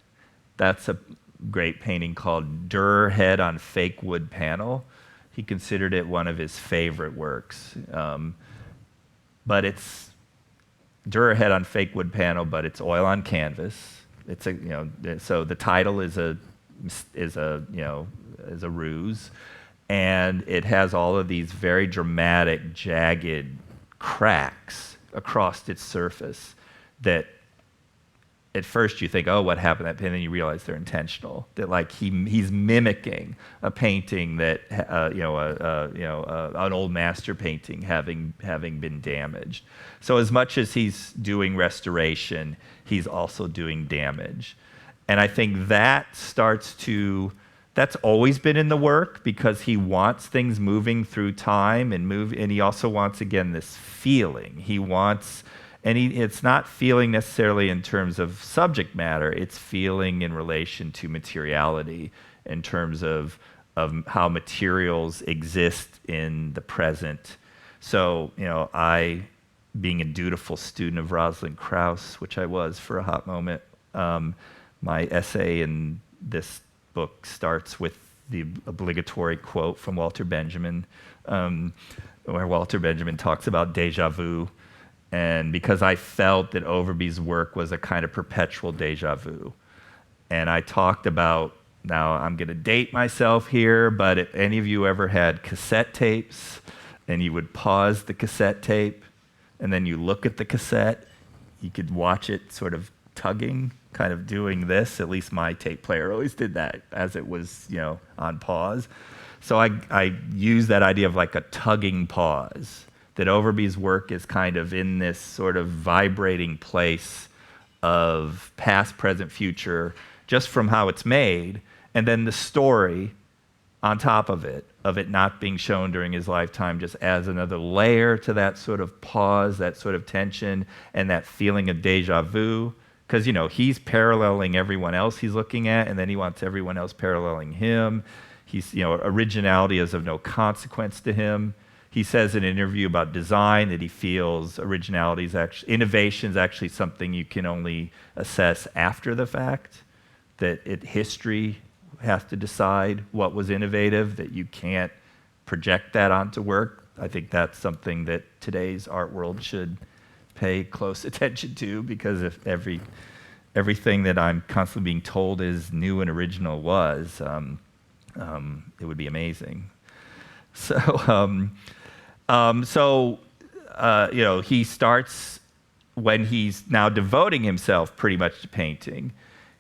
that's a great painting called Durer Head on Fake Wood Panel. He considered it one of his favorite works. But it's Durer Head on Fake Wood Panel, but it's oil on canvas. It's so the title is a ruse, and it has all of these very dramatic, jagged cracks across its surface that at first you think, oh, what happened to that painting? And then you realize they're intentional. That like he's mimicking a painting that an old master painting having been damaged. So as much as he's doing restoration, he's also doing damage. And I think that's always been in the work because he wants things moving through time and he also wants, again, this feeling. It's not feeling necessarily in terms of subject matter, it's feeling in relation to materiality, in terms of how materials exist in the present. So, I, being a dutiful student of Rosalind Krauss, which I was for a hot moment, my essay in this book starts with the obligatory quote from Walter Benjamin, where Walter Benjamin talks about déjà vu. And because I felt that Overby's work was a kind of perpetual déjà vu. And I talked about, now I'm going to date myself here, but if any of you ever had cassette tapes and you would pause the cassette tape and then you look at the cassette, you could watch it sort of tugging, kind of doing this. At least my tape player always did that as it was, on pause. So I use that idea of like a tugging pause, that Overby's work is kind of in this sort of vibrating place of past, present, future, just from how it's made, and then the story on top of it not being shown during his lifetime, just adds another layer to that sort of pause, that sort of tension, and that feeling of deja vu. Because, he's paralleling everyone else he's looking at, and then he wants everyone else paralleling him. He's, originality is of no consequence to him. He says in an interview about design that he feels innovation is actually something you can only assess after the fact, that history has to decide what was innovative, that you can't project that onto work. I think that's something that today's art world should pay close attention to, because if everything that I'm constantly being told is new and original was, it would be amazing. So, he starts when he's now devoting himself pretty much to painting.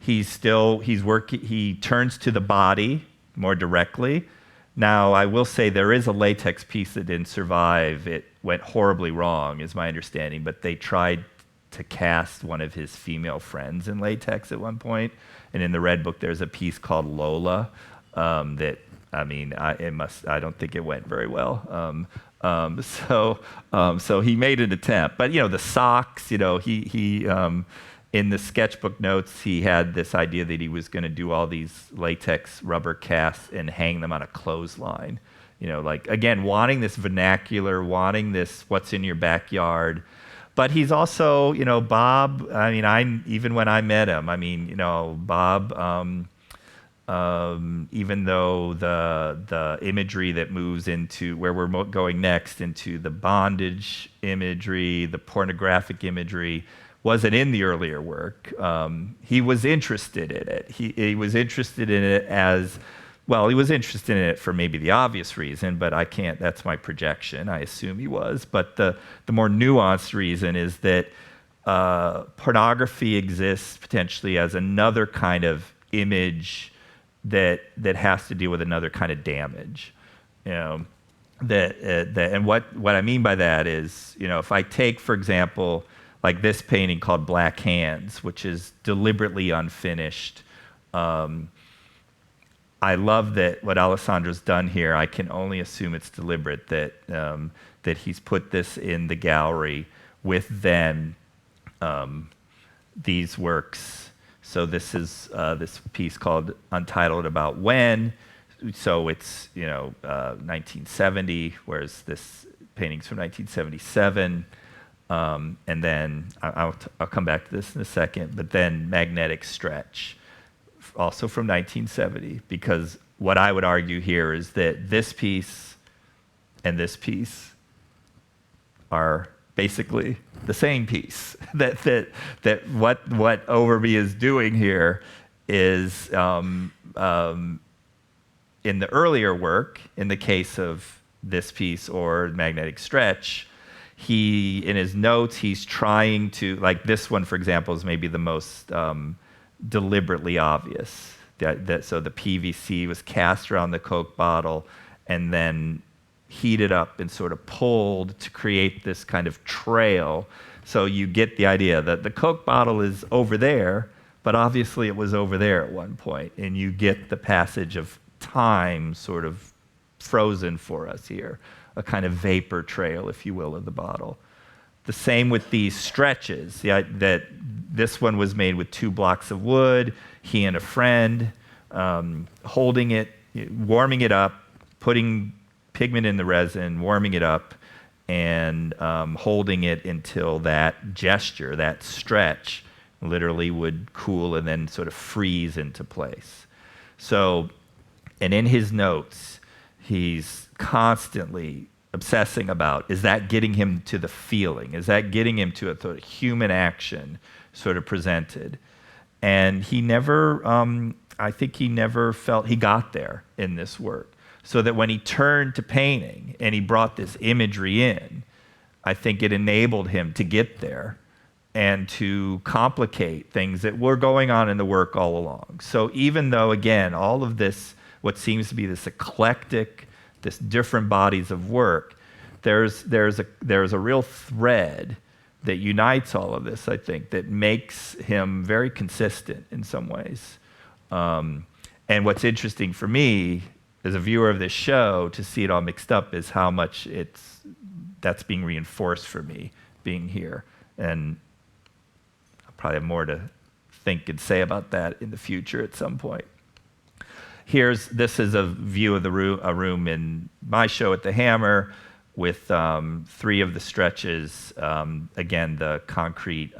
He turns to the body more directly. Now, I will say there is a latex piece that didn't survive. It went horribly wrong, is my understanding, but they tried to cast one of his female friends in latex at one point. And in the Red Book, there's a piece called Lola I don't think it went very well. So he made an attempt, but the socks, he in the sketchbook notes, he had this idea that he was going to do all these latex rubber casts and hang them on a clothesline. Again, wanting this vernacular, wanting this what's in your backyard. But he's also, Bob, even when I met him, Bob, even though the imagery that moves into where we're going next, into the bondage imagery, the pornographic imagery, wasn't in the earlier work. He was interested in it. He was interested in it he was interested in it for maybe the obvious reason, but that's my projection. I assume he was. But the more nuanced reason is that pornography exists potentially as another kind of image that has to deal with another kind of damage. And what I mean by that is, if I take, for example, like this painting called Black Hands, which is deliberately unfinished. I love that what Alessandro's done here. I can only assume it's deliberate, that he's put this in the gallery with then these works. So this is this piece called Untitled About When. So it's 1970, whereas this painting's from 1977. And then I'll come back to this in a second, but then Magnetic Stretch, also from 1970, because what I would argue here is that this piece and this piece are basically the same piece. that what Overby is doing here is in the earlier work, in the case of this piece or Magnetic Stretch, in his notes, he's trying to, like this one, for example, is maybe the most deliberately obvious. So the PVC was cast around the Coke bottle and then heated up and sort of pulled to create this kind of trail. So you get the idea that the Coke bottle is over there, but obviously it was over there at one point, and you get the passage of time sort of frozen for us here. A kind of vapor trail, if you will, of the bottle. The same with these stretches. That this one was made with 2 blocks of wood, he and a friend, holding it, warming it up, putting pigment in the resin, warming it up, and holding it until that gesture, that stretch, literally would cool and then sort of freeze into place. So, and in his notes, he's constantly obsessing about, is that getting him to the feeling? Is that getting him to a sort of human action sort of presented? And he never, I think he never felt he got there in this work. So that when he turned to painting and he brought this imagery in, I think it enabled him to get there. and to complicate things that were going on in the work all along. So even though, again, all of this, what seems to be this eclectic, this different bodies of work, there's a real thread that unites all of this, I think, that makes him very consistent in some ways. And what's interesting for me as a viewer of this show to see it all mixed up is how much that's being reinforced for me being here. And I'll probably have more to think and say about that in the future at some point. This is a view of a room in my show at the Hammer with 3 of the stretches. Again, the concrete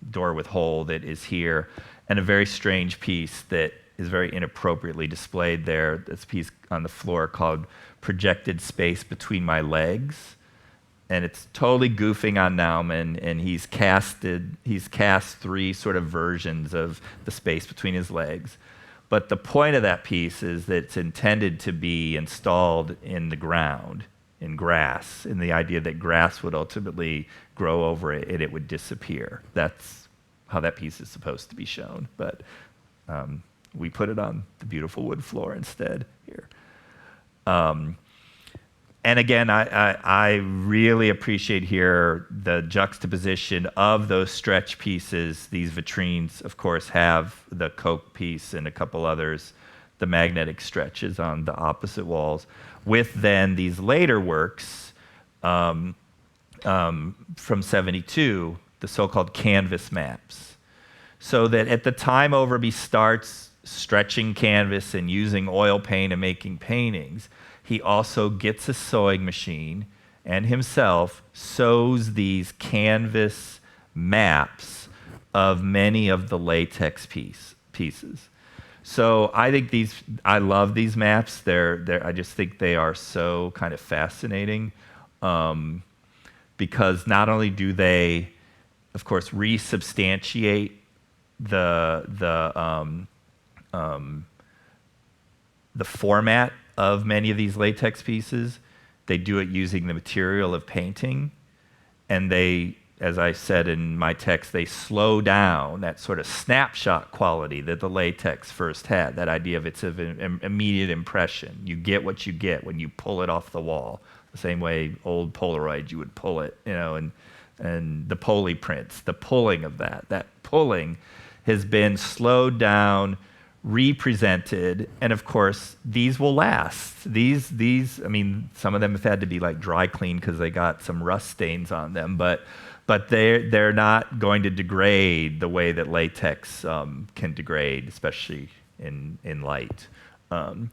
door with hole that is here, and a very strange piece that is very inappropriately displayed there. This piece on the floor called Projected Space Between My Legs. And it's totally goofing on Naumann, and he's cast 3 sort of versions of the space between his legs. But the point of that piece is that it's intended to be installed in the ground, in grass, in the idea that grass would ultimately grow over it and it would disappear. That's how that piece is supposed to be shown. But we put it on the beautiful wood floor instead here. And again, I really appreciate here the juxtaposition of those stretch pieces. These vitrines, of course, have the Coke piece and a couple others, the magnetic stretches on the opposite walls, with then these later works from 72, the so-called canvas maps. So that at the time Overby starts stretching canvas and using oil paint and making paintings, he also gets a sewing machine and himself sews these canvas maps of many of the latex pieces. So I think I love these maps. I just think they are so kind of fascinating because not only do they, of course, resubstantiate the format of many of these latex pieces, they do it using the material of painting, and they, as I said in my text, they slow down that sort of snapshot quality that the latex first had, that idea of it's an immediate impression. You get what you get when you pull it off the wall, the same way old Polaroid, you would pull it, and the poly prints, the pulling of that pulling has been slowed down, represented, and of course these will last. These I mean, some of them have had to be like dry cleaned because they got some rust stains on them, but they're not going to degrade the way that latex can degrade, especially in light. And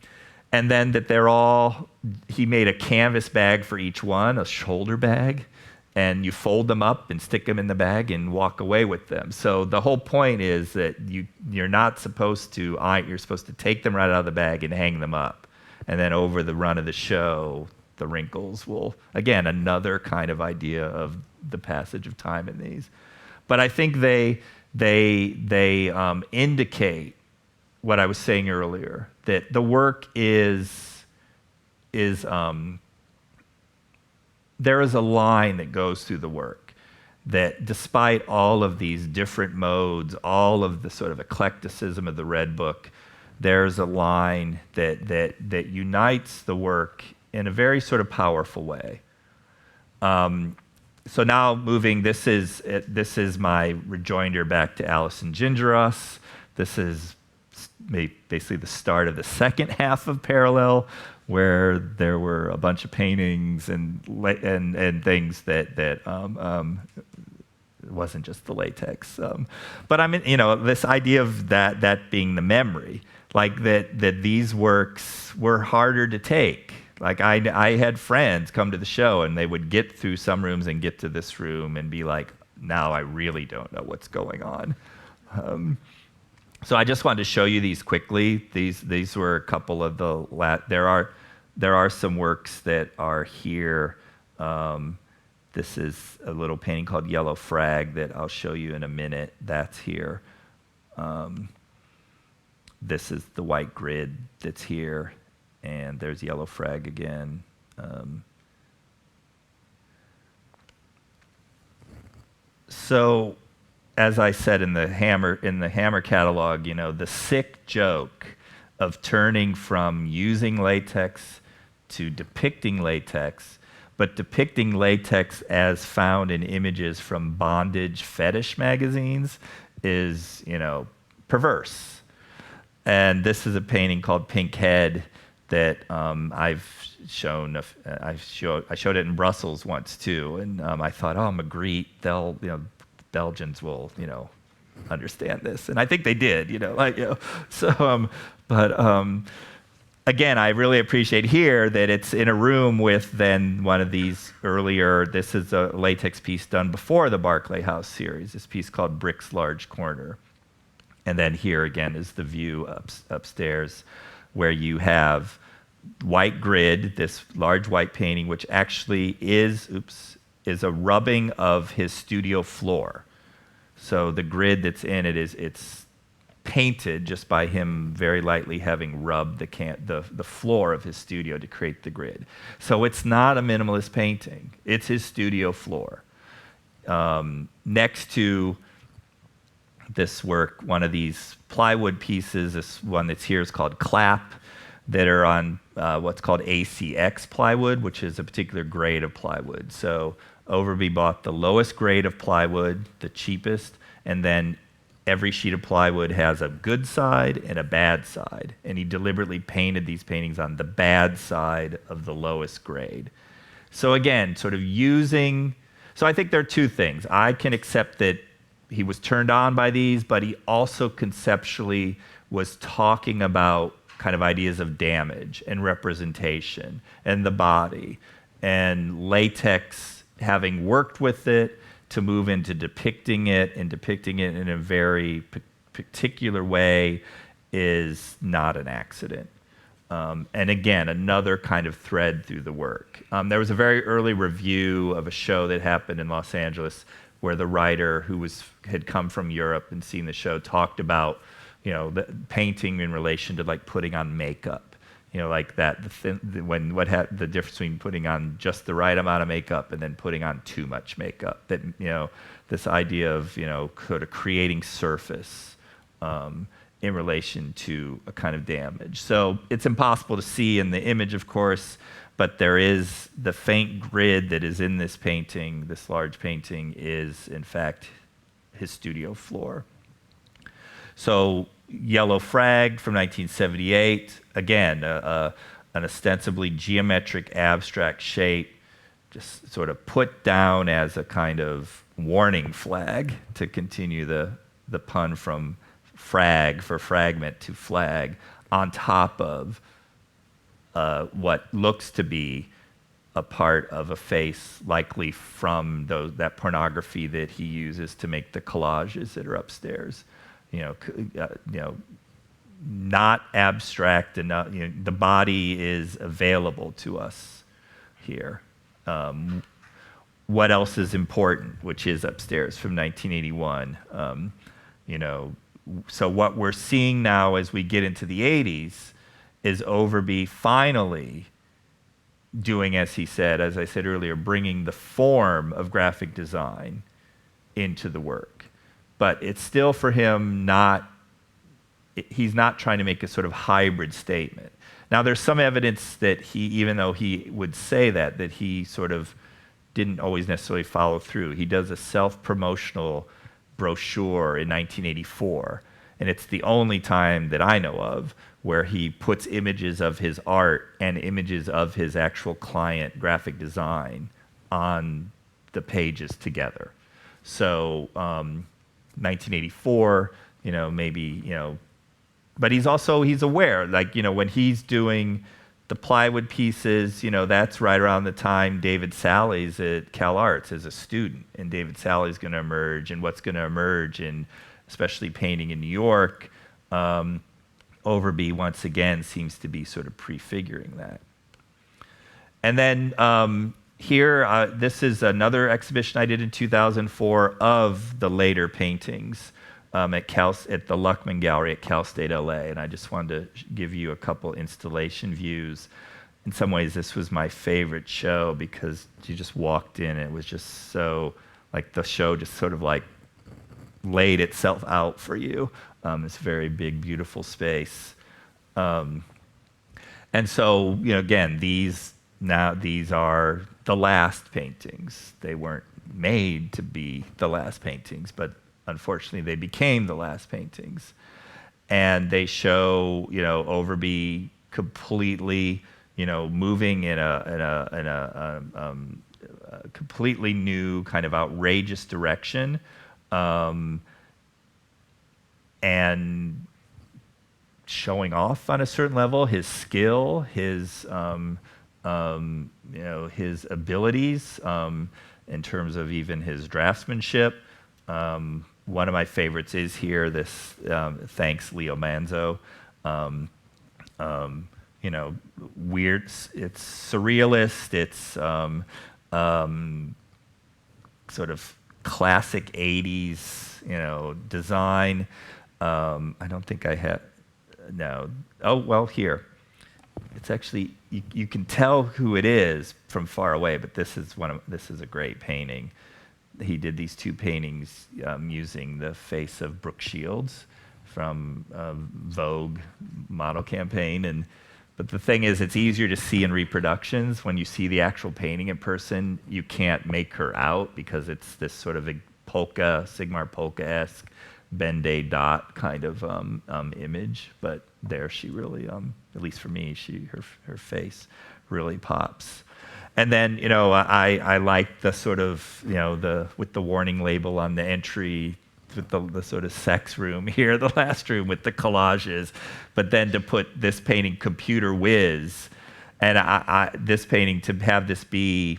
then that he made a canvas bag for each one, a shoulder bag, and you fold them up and stick them in the bag and walk away with them. So the whole point is that you're not supposed to, you're supposed to take them right out of the bag and hang them up. And then over the run of the show, the wrinkles will, again, another kind of idea of the passage of time in these. But I think they indicate what I was saying earlier, that the work there is a line that goes through the work, that despite all of these different modes, all of the sort of eclecticism of the Red Book, there's a line that unites the work in a very sort of powerful way. So now moving, this is my rejoinder back to Alison Gingeros. This is basically the start of the second half of Parallel, where there were a bunch of paintings and things that it wasn't just the latex. But I mean, this idea of that being the memory, like that these works were harder to take. Like I had friends come to the show and they would get through some rooms and get to this room and be like, now I really don't know what's going on. So I just wanted to show you these quickly. These were a couple of there are some works that are here. This is a little painting called Yellow Frag that I'll show you in a minute. That's here. This is the white grid that's here, and there's Yellow Frag again. So, as I said in the Hammer catalog, the sick joke of turning from using latex to depicting latex, but depicting latex as found in images from bondage fetish magazines is, perverse. And this is a painting called Pink Head that I've shown. I showed it in Brussels once too, and I thought, oh, Magritte, Belgians will, understand this, and I think they did, So, again, I really appreciate here that it's in a room with then one of these earlier. This is a latex piece done before the Barclay House series. This piece called Brick's Large Corner, and then here again is the view upstairs, where you have white grid, this large white painting, which actually is a rubbing of his studio floor. So the grid that's in it it's painted just by him very lightly having rubbed the floor of his studio to create the grid. So it's not a minimalist painting. It's his studio floor. Next to this work, one of these plywood pieces, this one that's here is called Clap, that are on what's called ACX plywood, which is a particular grade of plywood. So Overby bought the lowest grade of plywood, the cheapest, and then every sheet of plywood has a good side and a bad side. And he deliberately painted these paintings on the bad side of the lowest grade. So again, sort of so I think there are two things. I can accept that he was turned on by these, but he also conceptually was talking about kind of ideas of damage and representation and the body, and latex, having worked with it to move into depicting it in a very particular way, is not an accident. And again, another kind of thread through the work. There was a very early review of a show that happened in Los Angeles where the writer who had come from Europe and seen the show talked about the painting in relation to like putting on makeup, like that, the difference between putting on just the right amount of makeup and then putting on too much makeup. That this idea of sort of creating surface in relation to a kind of damage. So it's impossible to see in the image, of course, but there is the faint grid that is in this painting. This large painting is in fact his studio floor. So Yellow Frag from 1978, again, an ostensibly geometric abstract shape, just sort of put down as a kind of warning flag, to continue the pun from frag, for fragment, to flag, on top of what looks to be a part of a face, likely from that pornography that he uses to make the collages that are upstairs. Not abstract enough. The body is available to us here. What else is important, which is upstairs from 1981? So what we're seeing now as we get into the 80s is Overby finally doing, as he said, as I said earlier, bringing the form of graphic design into the work. But it's still for him he's not trying to make a sort of hybrid statement. Now there's some evidence that even though he would say that he sort of didn't always necessarily follow through. He does a self-promotional brochure in 1984, and it's the only time that I know of where he puts images of his art and images of his actual client graphic design on the pages together. So 1984, but he's aware, like, when he's doing the plywood pieces, that's right around the time David Sally's at Cal Arts as a student, and David Sally's going to emerge, and what's going to emerge in, especially painting in New York, Overby once again seems to be sort of prefiguring that. And then here, this is another exhibition I did in 2004 of the later paintings at the Luckman Gallery at Cal State LA, and I just wanted to give you a couple installation views. In some ways, this was my favorite show because you just walked in, and it was just so like the show just sort of like laid itself out for you. This very big, beautiful space. And so, again, these are the last paintings. They weren't made to be the last paintings, but unfortunately they became the last paintings. And they show, Overby completely, moving in a completely new kind of outrageous direction, and showing off on a certain level his skill, his his abilities in terms of even his draftsmanship. One of my favorites is here. This thanks Leo Manzo. Weird. It's surrealist. It's sort of classic '80s, design. I don't think I have. No. Oh well, here. It's actually you can tell who it is from far away, but this is a great painting. He did these two paintings using the face of Brooke Shields from Vogue model campaign. But the thing is, it's easier to see in reproductions. When you see the actual painting in person, you can't make her out because it's this sort of a polka, Sigmar polka-esque, Ben-Day dot kind of image. But there she really, at least for me, her face really pops. And then, I like the sort of, with the warning label on the entry, with the sort of sex room here, the last room with the collages, but then to put this painting, Computer Whiz, and this painting, to have this be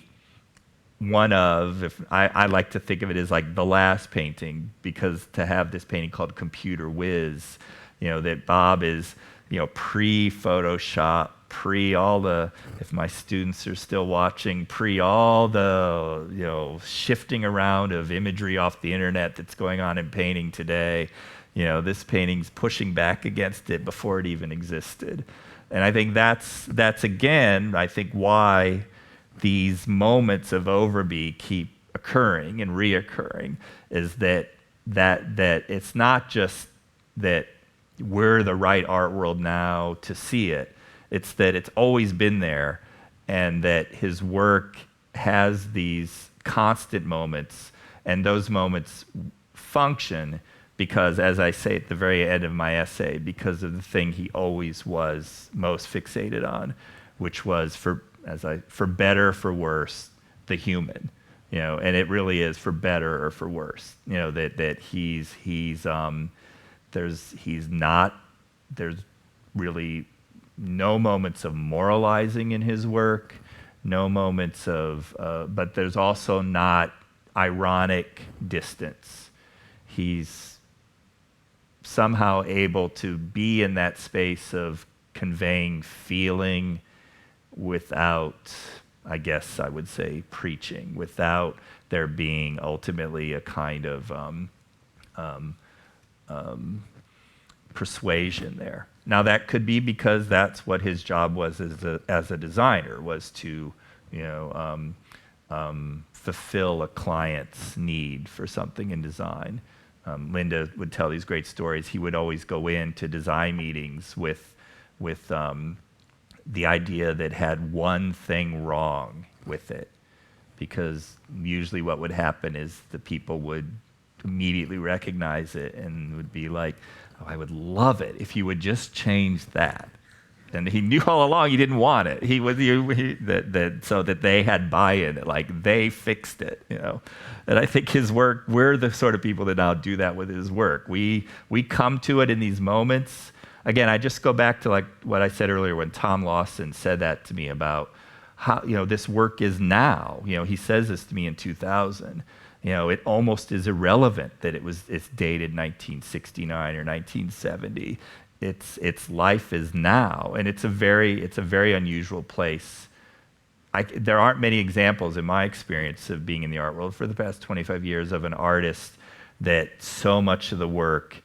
one of, I like to think of it as like the last painting, because to have this painting called Computer Whiz, that Bob is, pre-Photoshop, all the, if my students are still watching, all the, shifting around of imagery off the internet that's going on in painting today. This painting's pushing back against it before it even existed. And I think that's again, I think why these moments of Overby keep occurring and reoccurring, is that it's not just that we're the right art world now to see it. It's that it's always been there, and that his work has these constant moments, and those moments function because, as I say at the very end of my essay, because of the thing he always was most fixated on, which was for better, for worse, the human. And it really is for better or for worse. That there's really no moments of moralizing in his work, no moments of, but there's also not ironic distance. He's somehow able to be in that space of conveying feeling without, I guess I would say, preaching, without there being ultimately a kind of persuasion there. Now that could be because that's what his job was as a designer, was to, fulfill a client's need for something in design. Linda would tell these great stories. He would always go into design meetings with the idea that had one thing wrong with it, because usually what would happen is the people would immediately recognize it and would be like, oh, I would love it if you would just change that. And he knew all along he didn't want it. So that they had buy-in, like they fixed it, And I think his work, we're the sort of people that now do that with his work. We come to it in these moments. Again, I just go back to like what I said earlier when Tom Lawson said that to me about how, this work is now. He says this to me in 2000. It almost is irrelevant that it's dated 1969 or 1970. Its life is now, and it's a very unusual place. There aren't many examples in my experience of being in the art world for the past 25 years of an artist that so much of the work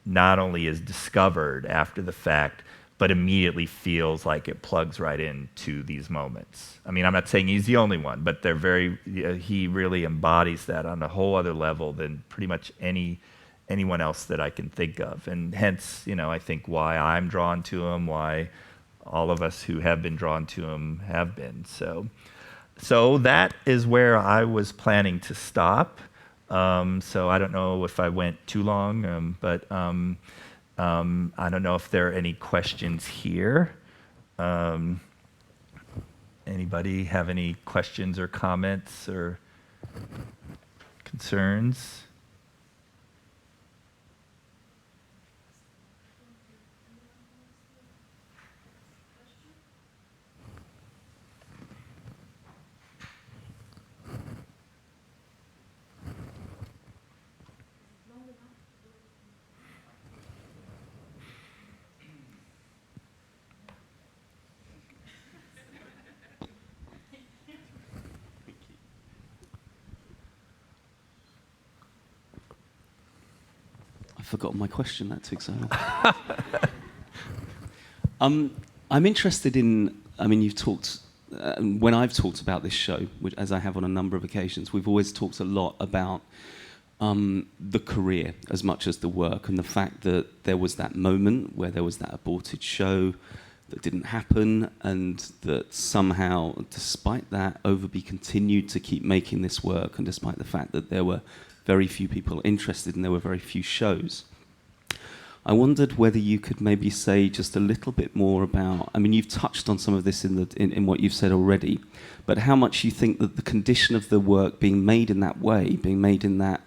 not only is discovered after the fact, but immediately feels like it plugs right into these moments. I mean, I'm not saying he's the only one, but they're he really embodies that on a whole other level than pretty much anyone else that I can think of. And hence, I think why I'm drawn to him, why all of us who have been drawn to him have been. So that is where I was planning to stop. So I don't know if I went too long, but I don't know if there are any questions here. Anybody have any questions or comments or concerns? I forgot my question. That took so long. I'm interested in. I mean, you've talked when I've talked about this show, which, as I have on a number of occasions, we've always talked a lot about the career as much as the work, and the fact that there was that moment where there was that aborted show that didn't happen, and that somehow, despite that, Overby continued to keep making this work, and despite the fact that there were very few people interested and there were very few shows. I wondered whether you could maybe say just a little bit more about, I mean, you've touched on some of this in what you've said already, but how much you think that the condition of the work being made in that way, being made in that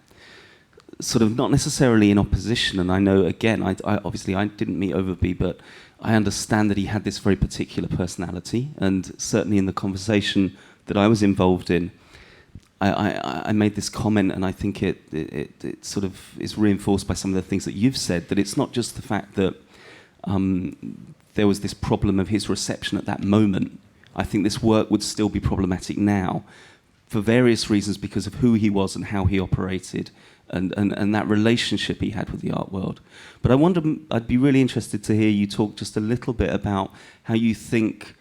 sort of not necessarily in opposition, and I know, again, I obviously I didn't meet Overby, but I understand that he had this very particular personality, and certainly in the conversation that I was involved in, I made this comment, and I think it sort of is reinforced by some of the things that you've said, that it's not just the fact that there was this problem of his reception at that moment. I think this work would still be problematic now for various reasons, because of who he was and how he operated, and that relationship he had with the art world. But I wonder, I'd be really interested to hear you talk just a little bit about how you think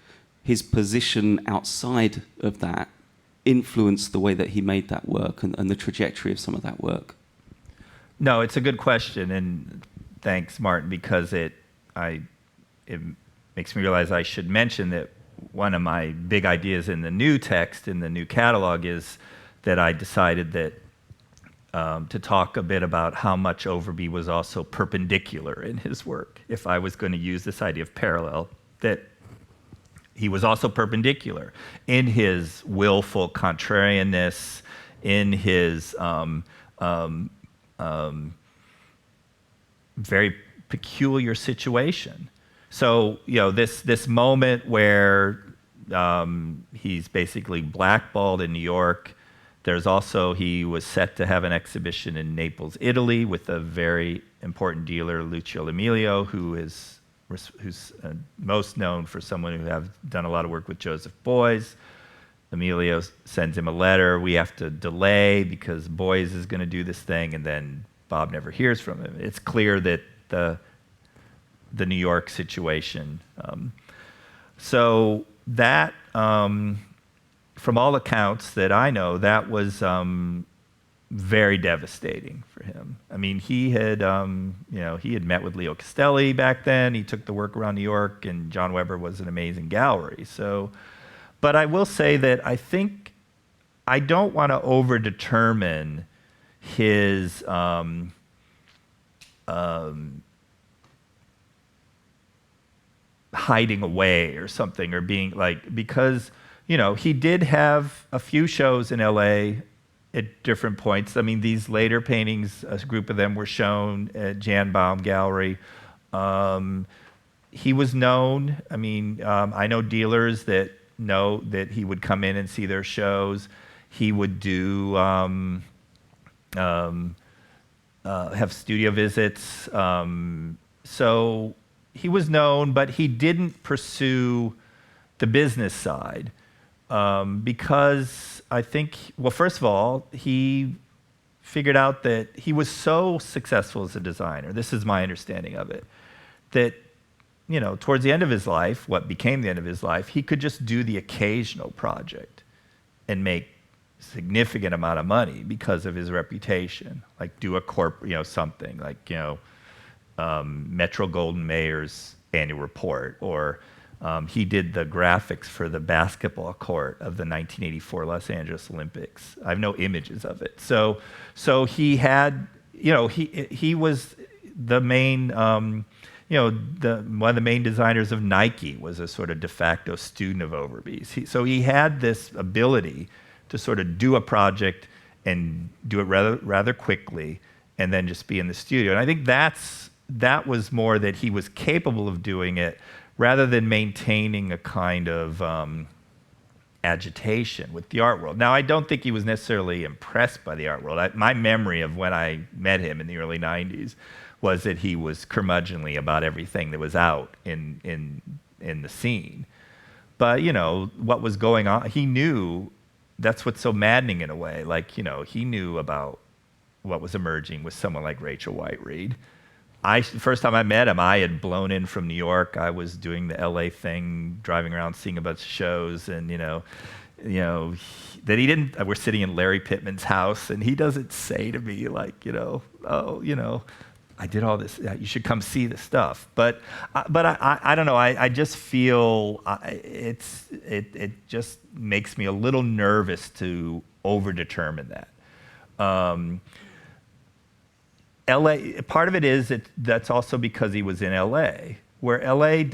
his position outside of that influenced the way that he made that work, and the trajectory of some of that work. No, it's a good question, and thanks, Martin, because it makes me realize I should mention that one of my big ideas in the new text, in the new catalog, is that I decided that to talk a bit about how much Overby was also perpendicular in his work. If I was going to use this idea of parallel, that he was also perpendicular in his willful contrarianness, in his very peculiar situation. So, this moment where he's basically blackballed in New York. There's also, he was set to have an exhibition in Naples, Italy, with a very important dealer, Lucio Emilio, who's most known for someone who have done a lot of work with Joseph Beuys. Emilio sends him a letter. We have to delay because Beuys is going to do this thing, and then Bob never hears from him. It's clear that the New York situation. So that, from all accounts that I know, that was very devastating for him. I mean, he had met with Leo Castelli back then. He took the work around New York, and John Weber was an amazing gallery. So, but I will say that I think I don't want to overdetermine his hiding away or something, or being like, because he did have a few shows in LA at different points. I mean, these later paintings, a group of them were shown at Jan Baum Gallery. He was known. I mean, I know dealers that know that he would come in and see their shows. He would do have studio visits. So he was known, but he didn't pursue the business side. Because I think, well, first of all, he figured out that he was so successful as a designer, this is my understanding of it, that towards the end of his life, what became the end of his life, he could just do the occasional project and make significant amount of money because of his reputation, like do a something like, Metro Golden Mayer's annual report, or he did the graphics for the basketball court of the 1984 Los Angeles Olympics. I have no images of it. So he had, he was the main, one of the main designers of Nike was a sort of de facto student of Overby's. So he had this ability to sort of do a project and do it rather quickly, and then just be in the studio. And I think that was more that he was capable of doing it, rather than maintaining a kind of agitation with the art world. Now, I don't think he was necessarily impressed by the art world. My memory of when I met him in the early 90s was that he was curmudgeonly about everything that was out in the scene. But, what was going on, he knew. That's what's so maddening in a way. Like, he knew about what was emerging with someone like Rachel White Reed. The first time I met him, I had blown in from New York. I was doing the LA thing, driving around, seeing a bunch of shows, and that he didn't. We're sitting in Larry Pittman's house, and he doesn't say to me like, I did all this. You should come see the stuff. But I don't know. I just feel it just makes me a little nervous to overdetermine that. LA, part of it is that's also because he was in LA, where LA,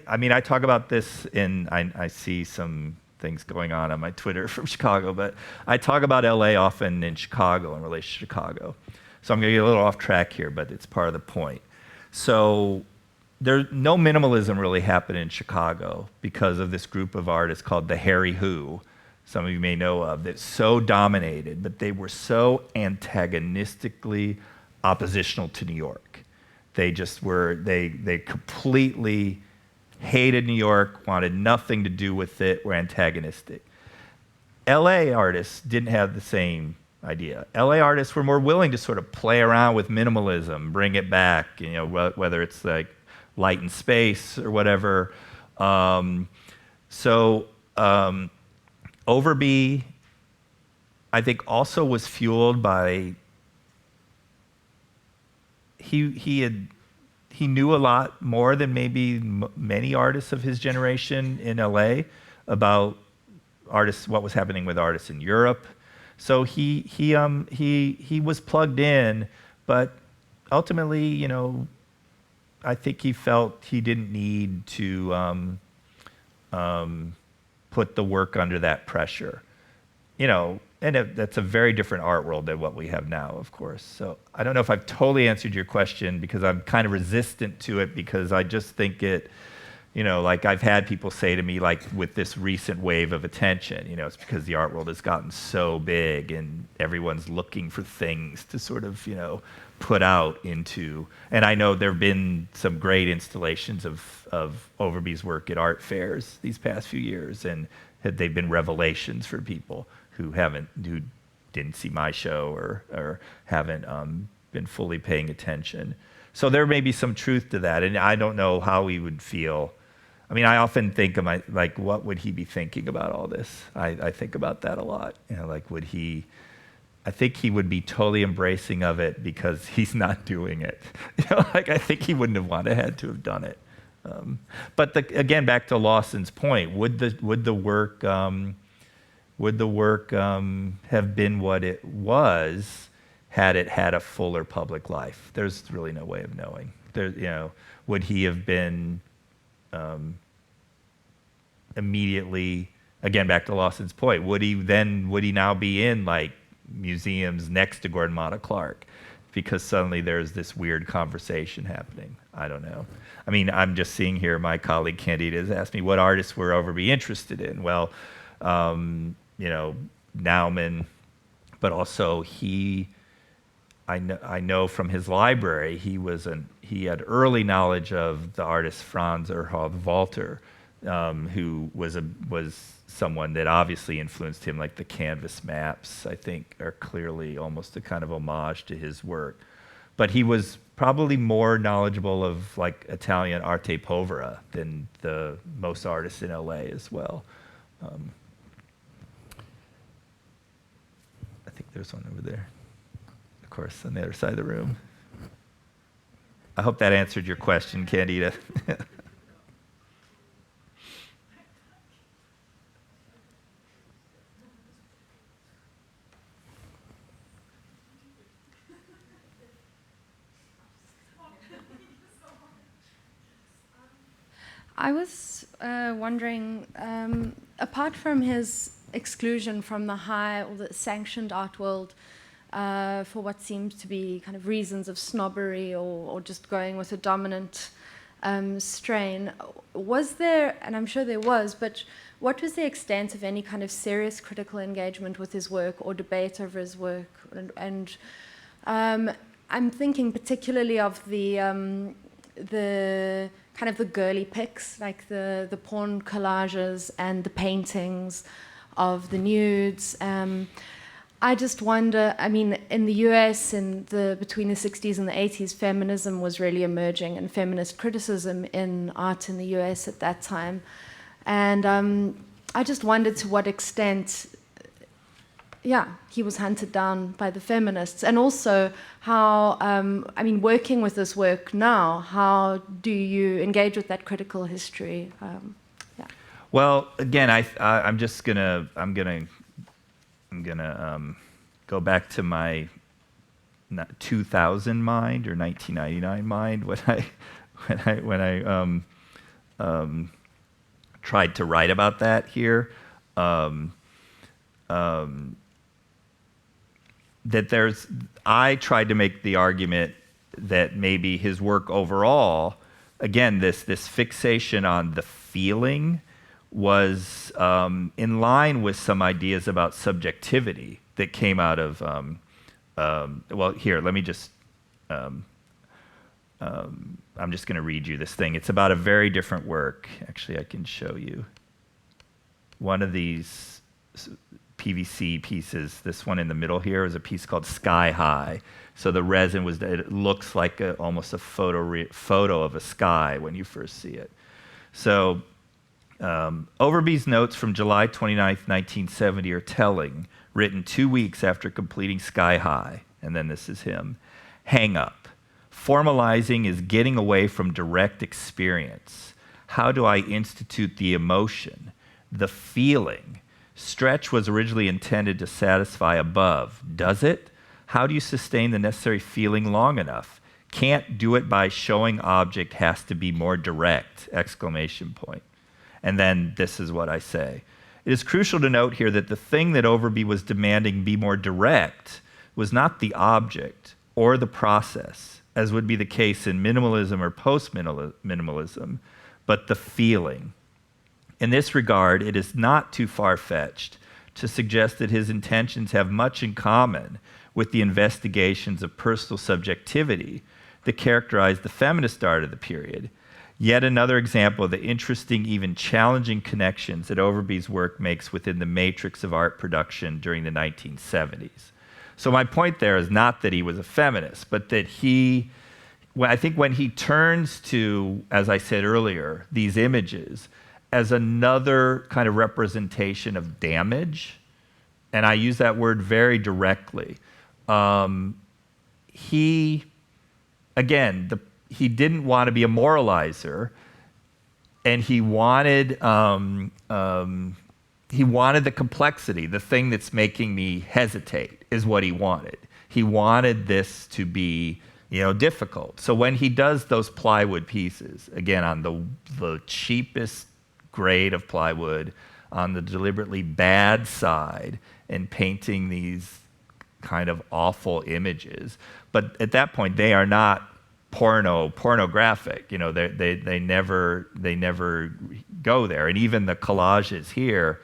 I mean, I talk about this I see some things going on my Twitter from Chicago, but I talk about LA often in Chicago in relation to Chicago. So I'm going to get a little off track here, but it's part of the point. So there's no minimalism really happened in Chicago because of this group of artists called the Harry Who, some of you may know of, that so dominated, but they were so antagonistically oppositional to New York. They just were, they completely hated New York, wanted nothing to do with it, were antagonistic. LA artists didn't have the same idea. LA artists were more willing to sort of play around with minimalism, bring it back, whether it's like light and space or whatever. Overby, I think, also was fueled by he knew a lot more than maybe many artists of his generation in LA about artists, what was happening with artists in Europe. So he was plugged in, but ultimately, I think he felt he didn't need to put the work under that pressure, and that's a very different art world than what we have now, of course. So I don't know if I've totally answered your question, because I'm kind of resistant to it, because I just think it, like I've had people say to me, like with this recent wave of attention, it's because the art world has gotten so big and everyone's looking for things to sort of, put out into, and I know there have been some great installations of Overby's work at art fairs these past few years, and they've been revelations for people who didn't see my show or haven't been fully paying attention. So there may be some truth to that, and I don't know how he would feel. I mean, I often think of what would he be thinking about all this? I think about that a lot. I think he would be totally embracing of it because he's not doing it. I think he wouldn't have had to have done it. But again, back to Lawson's point, would the work have been what it was had it had a fuller public life? There's really no way of knowing. Would he have been immediately, again, back to Lawson's point, would he now be in like museums next to Gordon Matta Clark because suddenly there's this weird conversation happening? I don't know. I mean, I'm just seeing here, my colleague Candida has asked me what artists were Overby interested in. Well, Nauman, but also I know from his library, he had early knowledge of the artist Franz Erhard Walter, who was someone that obviously influenced him, like the canvas maps, I think, are clearly almost a kind of homage to his work. but he was probably more knowledgeable of like Italian arte povera than most artists in LA as well. I think there's one over there, of course, on the other side of the room. I hope that answered your question, Candida. I was wondering, apart from his exclusion from the high or the sanctioned art world for what seems to be kind of reasons of snobbery or just going with a dominant strain, was there, and I'm sure there was, but what was the extent of any kind of serious critical engagement with his work or debate over his work? And I'm thinking particularly of the kind of the girly pics, like the porn collages and the paintings of the nudes. I just wonder, I mean, in the US between the 60s and the 80s, feminism was really emerging, and feminist criticism in art in the US at that time. And I just wondered to what extent, he was hunted down by the feminists. And also how, I mean, working with this work now, how do you engage with that critical history? Well, again, I'm gonna go back to my 2000 mind or 1999 mind when I tried to write about that here. I tried to make the argument that maybe his work overall, again, this fixation on the feeling was in line with some ideas about subjectivity that came out of, well, here, let me just, I'm just going to read you this thing. It's about a very different work. Actually, I can show you. One of these PVC pieces, this one in the middle here, is a piece called Sky High. So the resin it looks like almost a photo of a sky when you first see it. So Overby's notes from July 29th, 1970 are telling, written 2 weeks after completing Sky High. And then this is him. Hang up. Formalizing is getting away from direct experience. How do I institute the emotion, the feeling? Stretch was originally intended to satisfy above. Does it? How do you sustain the necessary feeling long enough? Can't do it by showing object, has to be more direct, exclamation point. And then this is what I say. It is crucial to note here that the thing that Overby was demanding be more direct was not the object or the process, as would be the case in minimalism or post-minimalism, but the feeling. In this regard, it is not too far-fetched to suggest that his intentions have much in common with the investigations of personal subjectivity that characterized the feminist art of the period. Yet another example of the interesting, even challenging connections that Overby's work makes within the matrix of art production during the 1970s. So my point there is not that he was a feminist, but that I think when he turns to, as I said earlier, these images as another kind of representation of damage, and I use that word very directly, he didn't want to be a moralizer, and he wanted the complexity, the thing that's making me hesitate is what he wanted. He wanted this to be, difficult. So when he does those plywood pieces, again, on the cheapest grade of plywood, on the deliberately bad side, and painting these kind of awful images, but at that point they are not pornographic. They never go there. And even the collages here,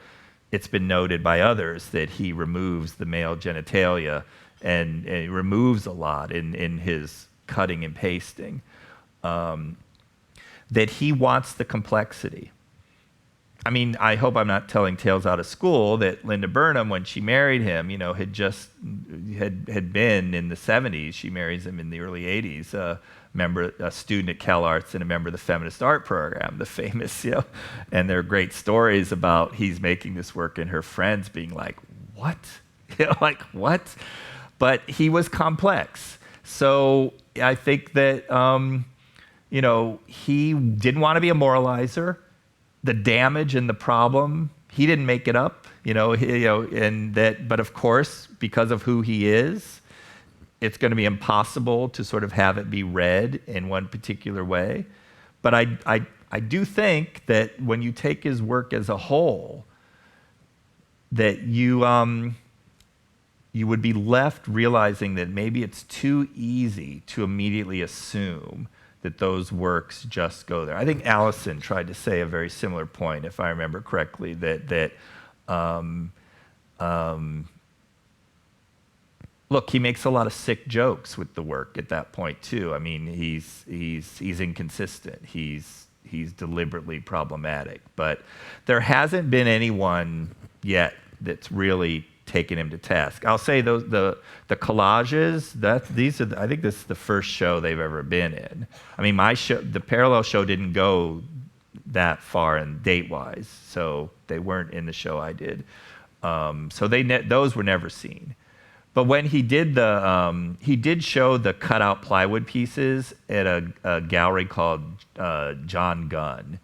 it's been noted by others that he removes the male genitalia and removes a lot in his cutting and pasting. That he wants the complexity. I mean, I hope I'm not telling tales out of school that Linda Burnham, when she married him, had been in the 70s. She marries him in the early 80s. A student at CalArts and a member of the feminist art program, the famous, and there are great stories about he's making this work and her friends being like, what? Like, what? But he was complex. So I think that, he didn't want to be a moralizer. The damage and the problem, he didn't make it up, but of course, because of who he is, it's going to be impossible to sort of have it be read in one particular way. But I do think that when you take his work as a whole, that you would be left realizing that maybe it's too easy to immediately assume that those works just go there. I think Allison tried to say a very similar point, if I remember correctly, look, he makes a lot of sick jokes with the work at that point too. I mean, he's inconsistent. He's deliberately problematic. But there hasn't been anyone yet that's really taken him to task. I'll say the collages, I think this is the first show they've ever been in. I mean, my show, the Parallel show, didn't go that far in date-wise, so they weren't in the show I did. So those were never seen. But when he did he did show the cut-out plywood pieces at a gallery called John Gunn,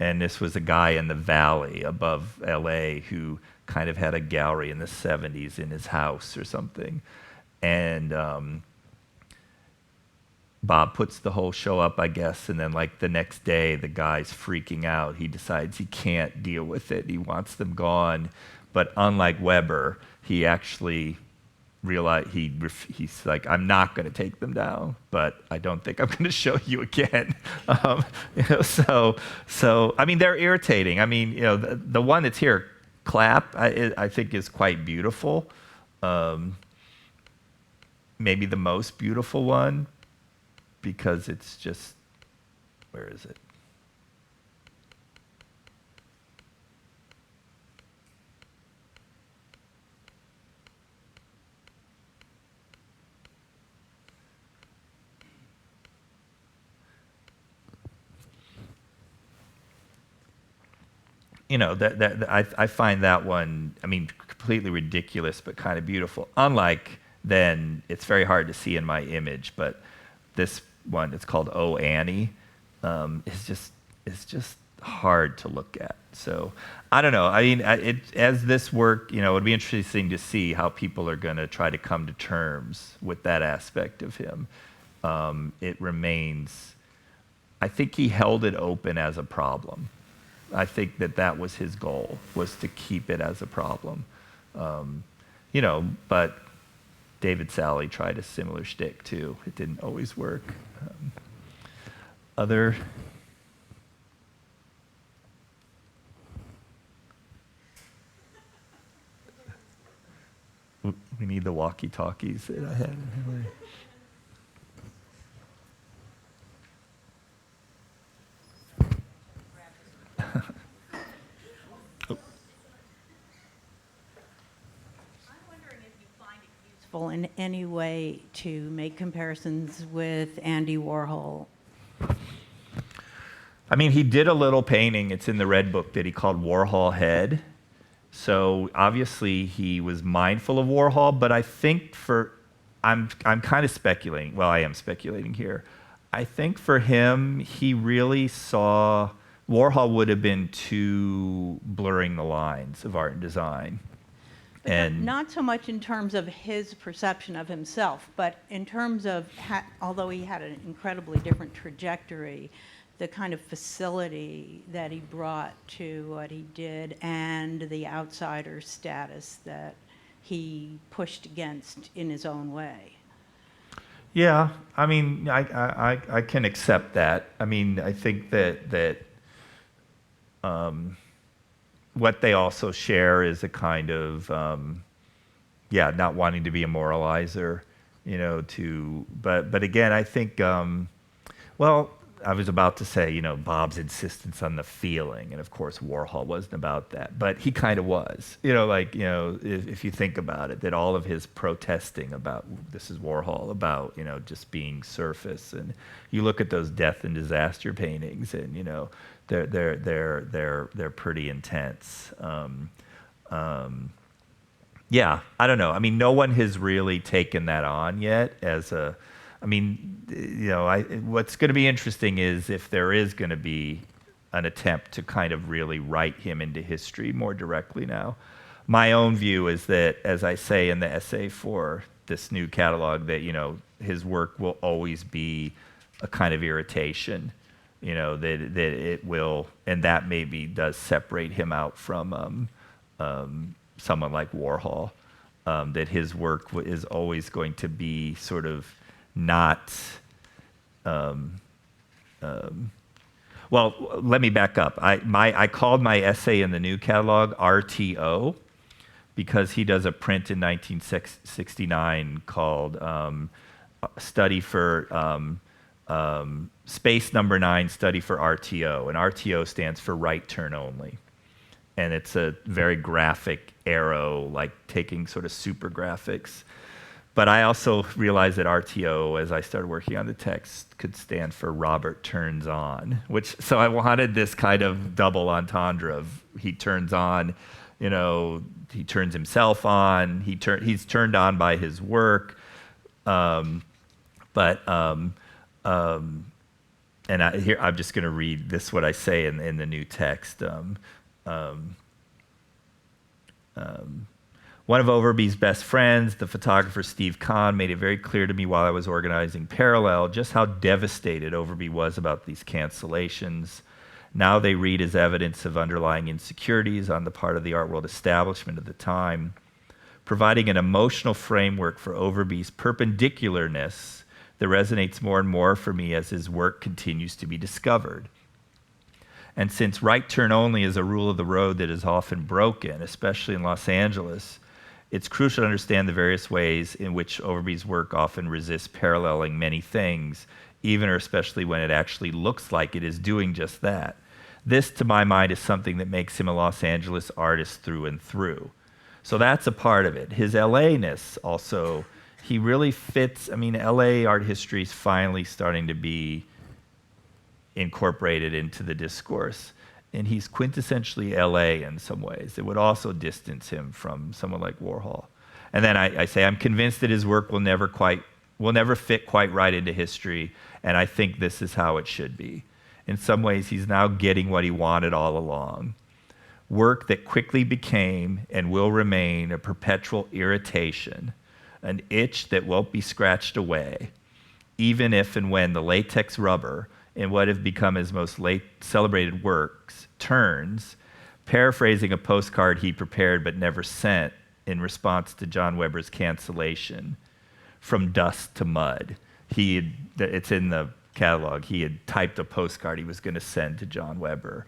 and this was a guy in the valley above LA who kind of had a gallery in the 70s in his house or something. And Bob puts the whole show up, I guess, and then like the next day, the guy's freaking out. He decides he can't deal with it. He wants them gone. But unlike Weber, he actually realized, he's like, I'm not going to take them down, but I don't think I'm going to show you again. So I mean, they're irritating. I mean, the one that's here, Clap, I think is quite beautiful. Maybe the most beautiful one, because it's just, where is it? I find that one, I mean, completely ridiculous, but kind of beautiful. Unlike then, it's very hard to see in my image, but this one, it's called Oh Annie, it's just hard to look at. So I don't know. I mean, as this work, it would be interesting to see how people are going to try to come to terms with that aspect of him. It remains, I think he held it open as a problem. I think that was his goal, was to keep it as a problem. But David Sally tried a similar shtick too. It didn't always work. We need the walkie-talkies that I had. In any way to make comparisons with Andy Warhol? I mean, he did a little painting, it's in the Red Book, that he called Warhol Head. So obviously he was mindful of Warhol, but I think I'm kind of speculating, well, I am speculating here. I think for him, he really saw Warhol would have been too blurring the lines of art and design. And not so much in terms of his perception of himself, but in terms of, although he had an incredibly different trajectory, the kind of facility that he brought to what he did and the outsider status that he pushed against in his own way. Yeah, I mean, I can accept that. I mean, I think that what they also share is a kind of, not wanting to be a moralizer, but again, I think, I was about to say, Bob's insistence on the feeling, and of course Warhol wasn't about that, but he kind of was. If you think about it, that all of his protesting about this is Warhol about, just being surface, and you look at those death and disaster paintings, and they're pretty intense. Yeah, I don't know. I mean, no one has really taken that on yet as a. I mean, what's going to be interesting is if there is going to be an attempt to kind of really write him into history more directly now. My own view is that, as I say in the essay for this new catalog, that, his work will always be a kind of irritation, that it will, and that maybe does separate him out from someone like Warhol, that his work is always going to be sort of not, well, let me back up. I called my essay in the new catalog RTO because he does a print in 1969 called Study for Space Number 9 Study for RTO, and RTO stands for Right Turn Only. And it's a very graphic arrow, like taking sort of super graphics. But I also realized that RTO, as I started working on the text, could stand for Robert Turns On, so I wanted this kind of double entendre of he turns on, he turns himself on, he's turned on by his work, and I'm just going to read this, what I say in the new text. One of Overby's best friends, the photographer Steve Kahn, made it very clear to me while I was organizing Parallel just how devastated Overby was about these cancellations. Now they read as evidence of underlying insecurities on the part of the art world establishment at the time, providing an emotional framework for Overby's perpendicularness that resonates more and more for me as his work continues to be discovered. And since right turn only is a rule of the road that is often broken, especially in Los Angeles, it's crucial to understand the various ways in which Overby's work often resists paralleling many things, even or especially when it actually looks like it is doing just that. This, to my mind, is something that makes him a Los Angeles artist through and through. So that's a part of it. His LA-ness also, he really fits. I mean, LA art history is finally starting to be incorporated into the discourse. And he's quintessentially LA in some ways. It would also distance him from someone like Warhol. And then I say, I'm convinced that his work will never fit quite right into history, and I think this is how it should be. In some ways, he's now getting what he wanted all along. Work that quickly became and will remain a perpetual irritation, an itch that won't be scratched away, even if and when the latex rubber in what have become his most celebrated works turns, paraphrasing a postcard he prepared but never sent in response to John Weber's cancellation, from dust to mud. It's in the catalog. He had typed a postcard he was going to send to John Weber,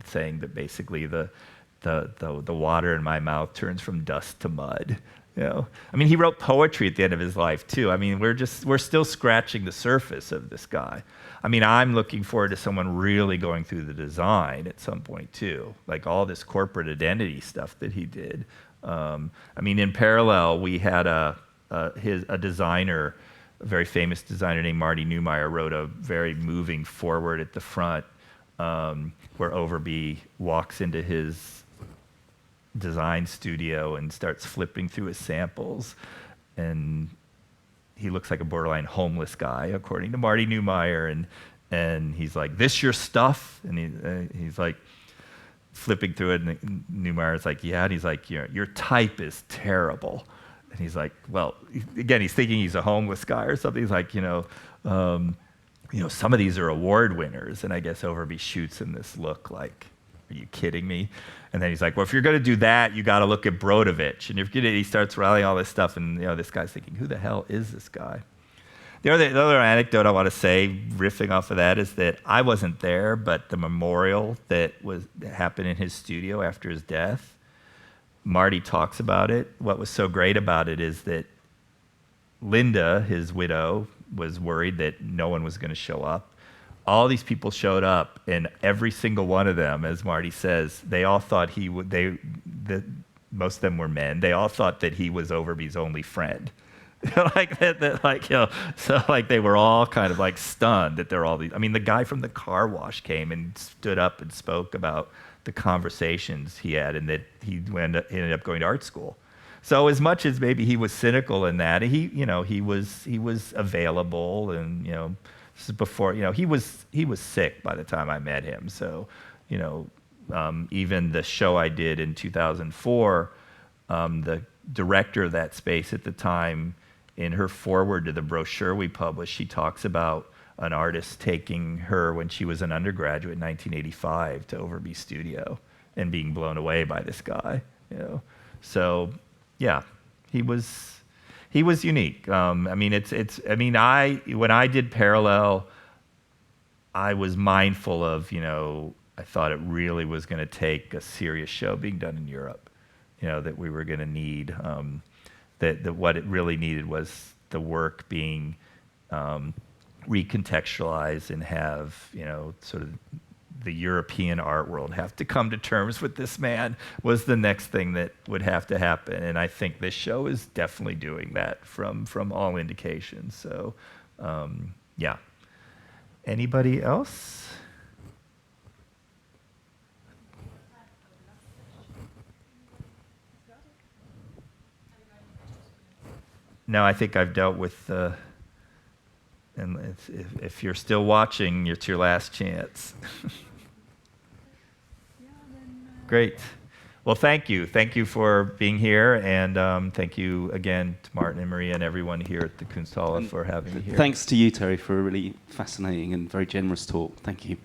saying that basically the water in my mouth turns from dust to mud. I mean, he wrote poetry at the end of his life too. I mean, we're still scratching the surface of this guy. I mean, I'm looking forward to someone really going through the design at some point too, like all this corporate identity stuff that he did. I mean, in parallel, we had a designer, a very famous designer named Marty Neumeier, wrote a very moving foreword at the front, where Overby walks into his design studio and starts flipping through his samples, and he looks like a borderline homeless guy, according to Marty Neumeier, and he's like, "This your stuff?" And he's like flipping through it, and Neumeier's like, "Yeah," and he's like, your type is terrible." And he's like, well, again, he's thinking he's a homeless guy or something. He's like, some of these are award winners, and I guess Overby shoots him this look like, are you kidding me? And then he's like, well, if you're going to do that, you got to look at Brodovich. And he starts rallying all this stuff, and this guy's thinking, who the hell is this guy? The other anecdote I want to say, riffing off of that, is that I wasn't there, but the memorial that happened in his studio after his death, Marty talks about it. What was so great about it is that Linda, his widow, was worried that no one was going to show up. all these people showed up, and every single one of them, as Marty says, they all thought he would. Most of them were men. They all thought that he was Overby's only friend. Like that, like, you know, so like they were all kind of like stunned that they're all these. I mean, the guy from the car wash came and stood up and spoke about the conversations he had, and that he ended up going to art school. So as much as maybe he was cynical in that, he was available, and this is before, he was sick by the time I met him. So, even the show I did in 2004, the director of that space at the time, in her foreword to the brochure we published, she talks about an artist taking her when she was an undergraduate in 1985 to Overby's studio and being blown away by this guy. So yeah, he was unique. When I did Parallel, I was mindful of, I thought it really was going to take a serious show being done in Europe, that we were going to need, that what it really needed was the work being recontextualized, and have, sort of the European art world have to come to terms with this man, was the next thing that would have to happen. And I think this show is definitely doing that from all indications. So, yeah. Anybody else? No, I think I've dealt with, and if you're still watching, it's your last chance. Great. Well, thank you. Thank you for being here, and thank you again to Martin and Maria and everyone here at the Kunsthalle for having me here. Thanks to you, Terry, for a really fascinating and very generous talk. Thank you.